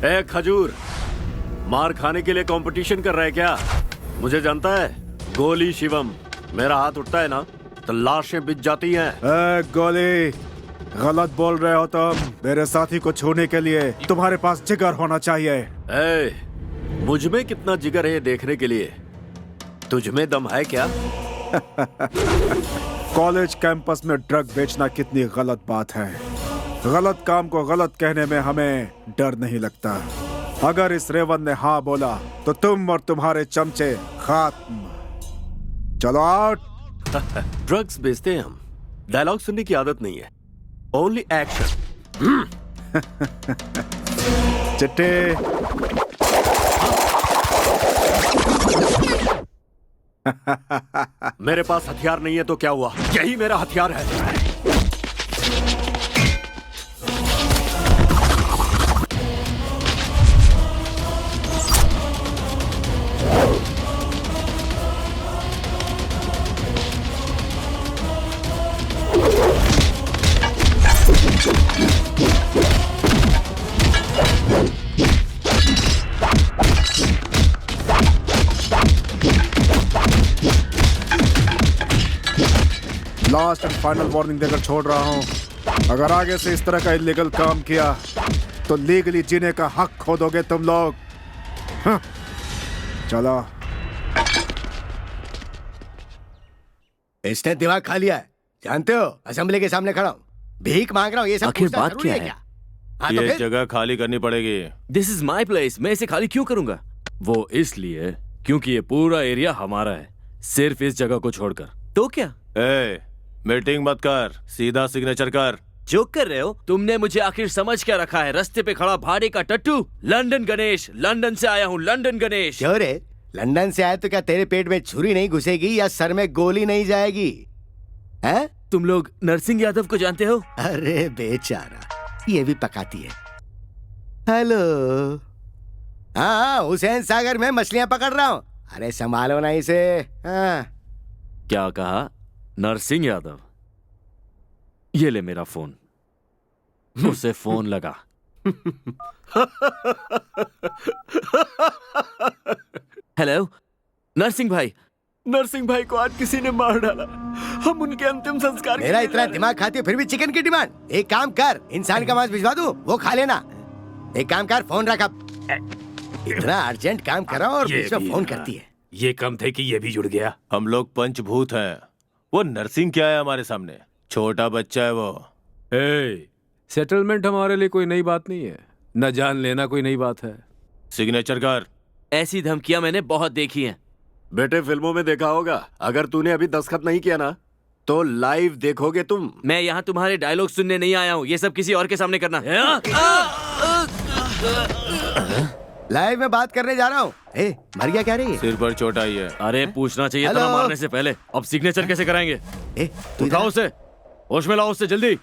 ए खजूर, मार खाने के लिए कंपटीशन कर रहा है क्या? मुझे जानता है, गोली शिवम। मेरा हाथ उठता है ना तो लाशें बिछ जाती हैं। गोली, गलत बोल रहे हो तुम। मेरे साथी को छूने के लिए तुम्हारे पास जिगर होना चाहिए। मुझ में कितना जिगर है ये देखने के लिए तुझ में दम है क्या? कॉलेज कैंपस में ड्रग बेचना कितनी गलत बात है। गलत काम को गलत कहने में हमें डर नहीं लगता। अगर इस रेवन ने हाँ बोला तो तुम और तुम्हारे चमचे खात्म। चलो आउट। ड्रग्स बेचते हैं हम, डायलॉग सुनने की आदत नहीं है, ओनली एक्शन। चिट्टे, मेरे पास हथियार नहीं है तो क्या हुआ? यही मेरा हथियार है। लास्ट एंड फाइनल वार्निंग देकर छोड़ रहा हूँ, अगर आगे से इस तरह का इलीगल काम किया तो लीगली जीने का हक खो दोगे तुम लोग। हाँ, चलो। इसने दिमाग खा लिया है, जानते हो, असेंबली के सामने खड़ा हूँ, भीख मांग रहा हूँ, ये सब आखिर पूछना बात जरूरी क्या है है? क्या? हाँ, तो ये फिर? जगह खाली करनी पड़ेगी। दिस इज माई प्लेस, मैं इसे खाली क्यों करूंगा? वो इसलिए क्योंकि ये पूरा एरिया हमारा है, सिर्फ इस जगह को छोड़कर। तो क्या? ए, मीटिंग मत कर, सीधा सिग्नेचर कर। जोक कर रहे हो? तुमने मुझे आखिर समझ क्या रखा है? रास्ते पे खड़ा भाड़े का टट्टू? लंदन गणेश, लंदन से आया हूँ, लंदन गणेश। क्यों रे, लंदन से आए तो क्या तेरे पेट में छुरी नहीं घुसेगी या सर में गोली नहीं जाएगी? हैं? तुम लोग नरसिंह यादव को जानते हो? अरे बेचारा, ये भी पकाती है। हेलो, हाँ, हुसैन सागर में मछलियां पकड़ रहा हूँ, अरे संभालो ना इसे। हाँ। क्या कहा? नरसिंह यादव? ये ले मेरा फोन, उसे फोन लगा। हेलो नरसिंह भाई। नरसिंह भाई को आज किसी ने मार डाला, हम उनके अंतिम संस्कार। मेरा इतना दिमाग खाती है फिर भी चिकन की डिमांड। एक काम कर, इंसान का मांस भिजवा दूं, वो खा लेना। एक काम कर, फोन रखा। इतना अर्जेंट काम कर रहा हूं और बीच में फोन करती है। ये कम थे कि ये भी जुड़ गया। हम लोग पंचभूत हैं, वो नरसिंह क्या है हमारे सामने, छोटा बच्चा है वो। सेटलमेंट हमारे लिए कोई नई बात नहीं है, न जान लेना कोई नई बात है। सिग्नेचर कर। ऐसी धमकियां मैंने बहुत देखी हैं। बेटे फिल्मों में देखा होगा, अगर तूने अभी दस्तखत नहीं किया ना तो लाइव देखोगे तुम। मैं यहाँ तुम्हारे डायलॉग सुनने नहीं आया हूँ, ये सब किसी और के सामने करना। लाइव में बात करने जा रहा हूँ। मर गया क्या रे? सिर पर चोट आई है। अरे पूछना चाहिए था ना मारने से पहले। अब सिग्नेचर कैसे कराएंगे? उठाओ उसे, होश में लाओ उससे जल्दी।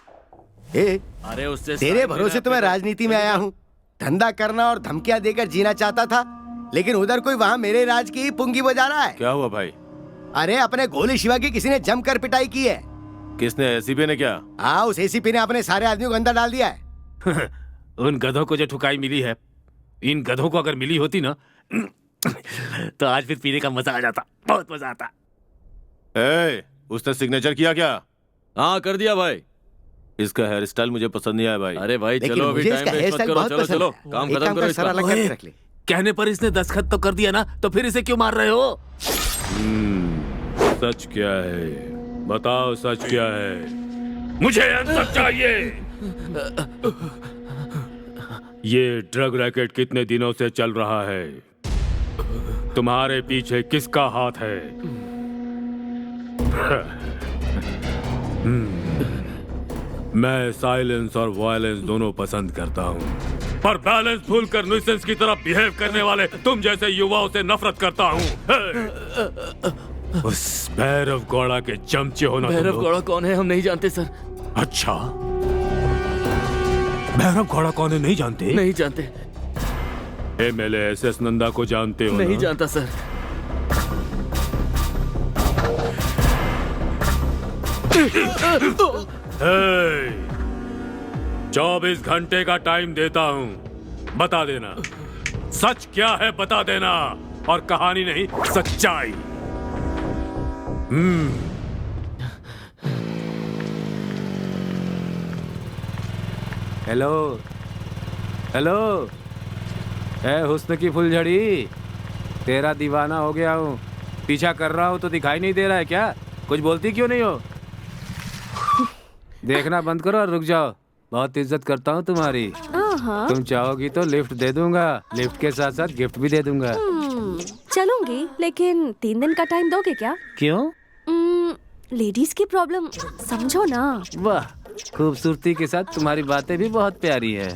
अरे उससे तेरे भरोसे तो मैं राजनीति में आया हूँ, धंधा करना और धमकियां देकर जीना चाहता था, लेकिन उधर कोई वहाँ मेरे राज की पुंगी बजा रहा है। क्या हुआ भाई? अरे अपने गोली शिवा की किसी ने जमकर पिटाई की है। किसने? एसीपी ने क्या? हाँ, उस एसीपी ने अपने सारे आदमियों को अंदर डाल दिया है। उन गधों को जो ठुकाई मिली है, इन गधों को अगर मिली होती ना तो आज फिर पीने का मजा आ जाता, बहुत मजा आता। उसने सिग्नेचर किया क्या? हाँ कर दिया भाई। इसका हेयर स्टाइल मुझे पसंद नहीं आया भाई। अरे भाई चलो अभी टाइम वेस्ट मत करो, चलो चलो काम खत्म करो इसका। कहने पर इसने दस्तखत तो कर दिया ना, तो फिर इसे क्यों मार रहे हो? सच क्या है बताओ, सच क्या है? मुझे आंसर चाहिए। ये ड्रग रैकेट कितने दिनों से चल रहा है? तुम्हारे पीछे किसका हाथ है? मैं साइलेंस और वायलेंस दोनों पसंद करता हूँ, पर बैलेंस भूलकर न्यूसेंस की तरह बिहेव करने वाले तुम जैसे युवाओं से नफरत करता हूँ। उस भैरव गौड़ा के चमचे हो ना। भैरव गौड़ा कौन है? हम नहीं जानते सर। अच्छा, भैरव गौड़ा कौन है नहीं जानते? नहीं जानते। एमएलए एसएस नंदा को जानते हो? नहीं जानता सर। 24 घंटे का टाइम देता हूँ, बता देना सच क्या है, बता देना, और कहानी नहीं सच्चाई। हेलो हेलो, है हुस्न की फुलझड़ी, तेरा दीवाना हो गया हूँ। पीछा कर रहा हूँ तो दिखाई नहीं दे रहा है क्या? कुछ बोलती क्यों नहीं हो? देखना बंद करो और रुक जाओ, बहुत इज्जत करता हूँ तुम्हारी। तुम चाहोगी तो लिफ्ट दे दूंगा, लिफ्ट के साथ साथ गिफ्ट भी दे दूंगा। चलूंगी, लेकिन 3 दिन का टाइम दोगे क्या? क्यों? लेडीज की प्रॉब्लम समझो ना। वाह, खूबसूरती के साथ तुम्हारी बातें भी बहुत प्यारी है।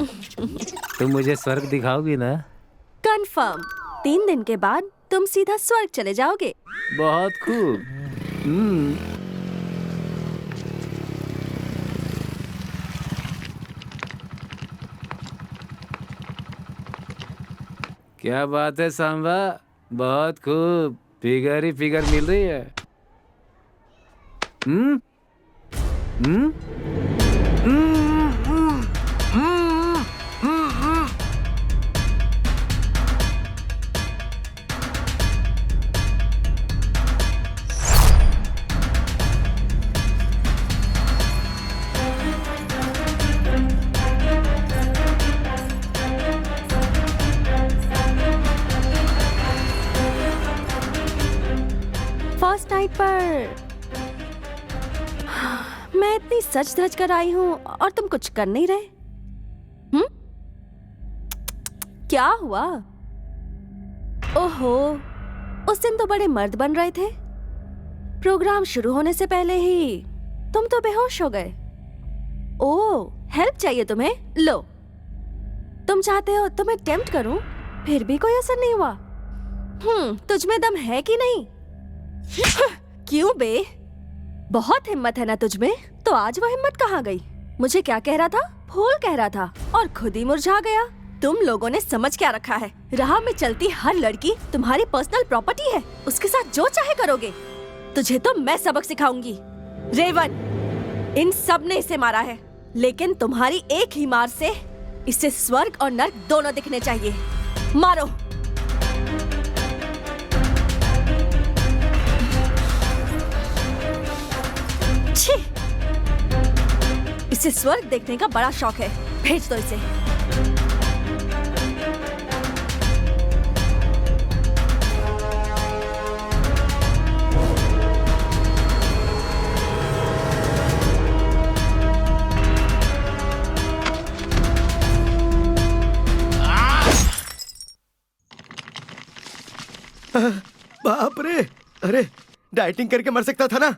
तुम मुझे स्वर्ग दिखाओगी ना? कंफर्म, 3 दिन के बाद तुम सीधा स्वर्ग चले जाओगे। बहुत खूब। क्या बात है सांबा, बहुत खूब, फिगर ही फिगर मिल रही है। फर्स्ट नाइट पर मैं इतनी सच धज कर आई हूँ और तुम कुछ कर नहीं रहे। क्या हुआ? ओहो, उस दिन तो बड़े मर्द बन रहे थे। प्रोग्राम शुरू होने से पहले ही तुम तो बेहोश हो गए। ओह, हेल्प चाहिए तुम्हें? लो, तुम चाहते हो तुम्हें टेम्प्ट करूं, फिर भी कोई असर नहीं हुआ। तुझ में दम है कि नहीं? क्यों बे? बहुत हिम्मत है ना तुझ में? तो आज वो हिम्मत कहाँ गई? मुझे क्या कह रहा था? फूल कह रहा था और खुद ही मुरझा गया। तुम लोगों ने समझ क्या रखा है? राह में चलती हर लड़की तुम्हारी पर्सनल प्रॉपर्टी है, उसके साथ जो चाहे करोगे। तुझे तो मैं सबक सिखाऊंगी। रेवन, इन सब ने इसे मारा है, लेकिन तुम्हारी एक ही मार से इसे स्वर्ग और नर्क दोनों दिखने चाहिए। मारो। छी, इसे स्वर्ग देखने का बड़ा शौक है। भेज दो इसे। बाप रे, अरे डाइटिंग करके मर सकता था ना,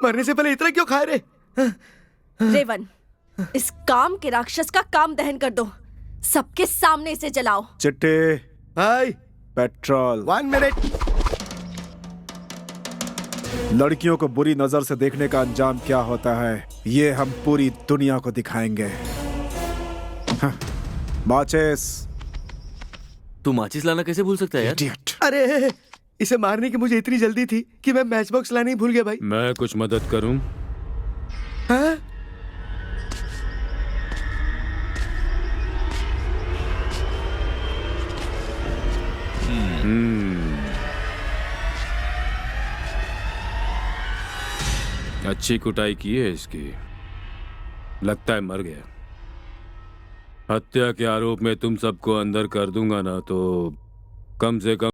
मरने से पहले इतना क्यों खाए रे? रेवन, इस काम के राक्षस का काम दहन कर दो। सबके सामने इसे जलाओ। चिट्टे, हाय, पेट्रोल। 1 मिनट। लड़कियों को बुरी नजर से देखने का अंजाम क्या होता है, ये हम पूरी दुनिया को दिखाएंगे। माचिस। तू माचिस लाना कैसे भूल सकता है यार? Idiot. अरे, इसे मारने की मुझे इतनी जल्दी थी कि मैं मैच बॉक्स लाने ही भूल गया भाई। मैं कुछ मदद करूं? हाँ? अच्छी कुटाई की है इसकी, लगता है मर गया। हत्या के आरोप में तुम सबको अंदर कर दूंगा ना, तो कम से कम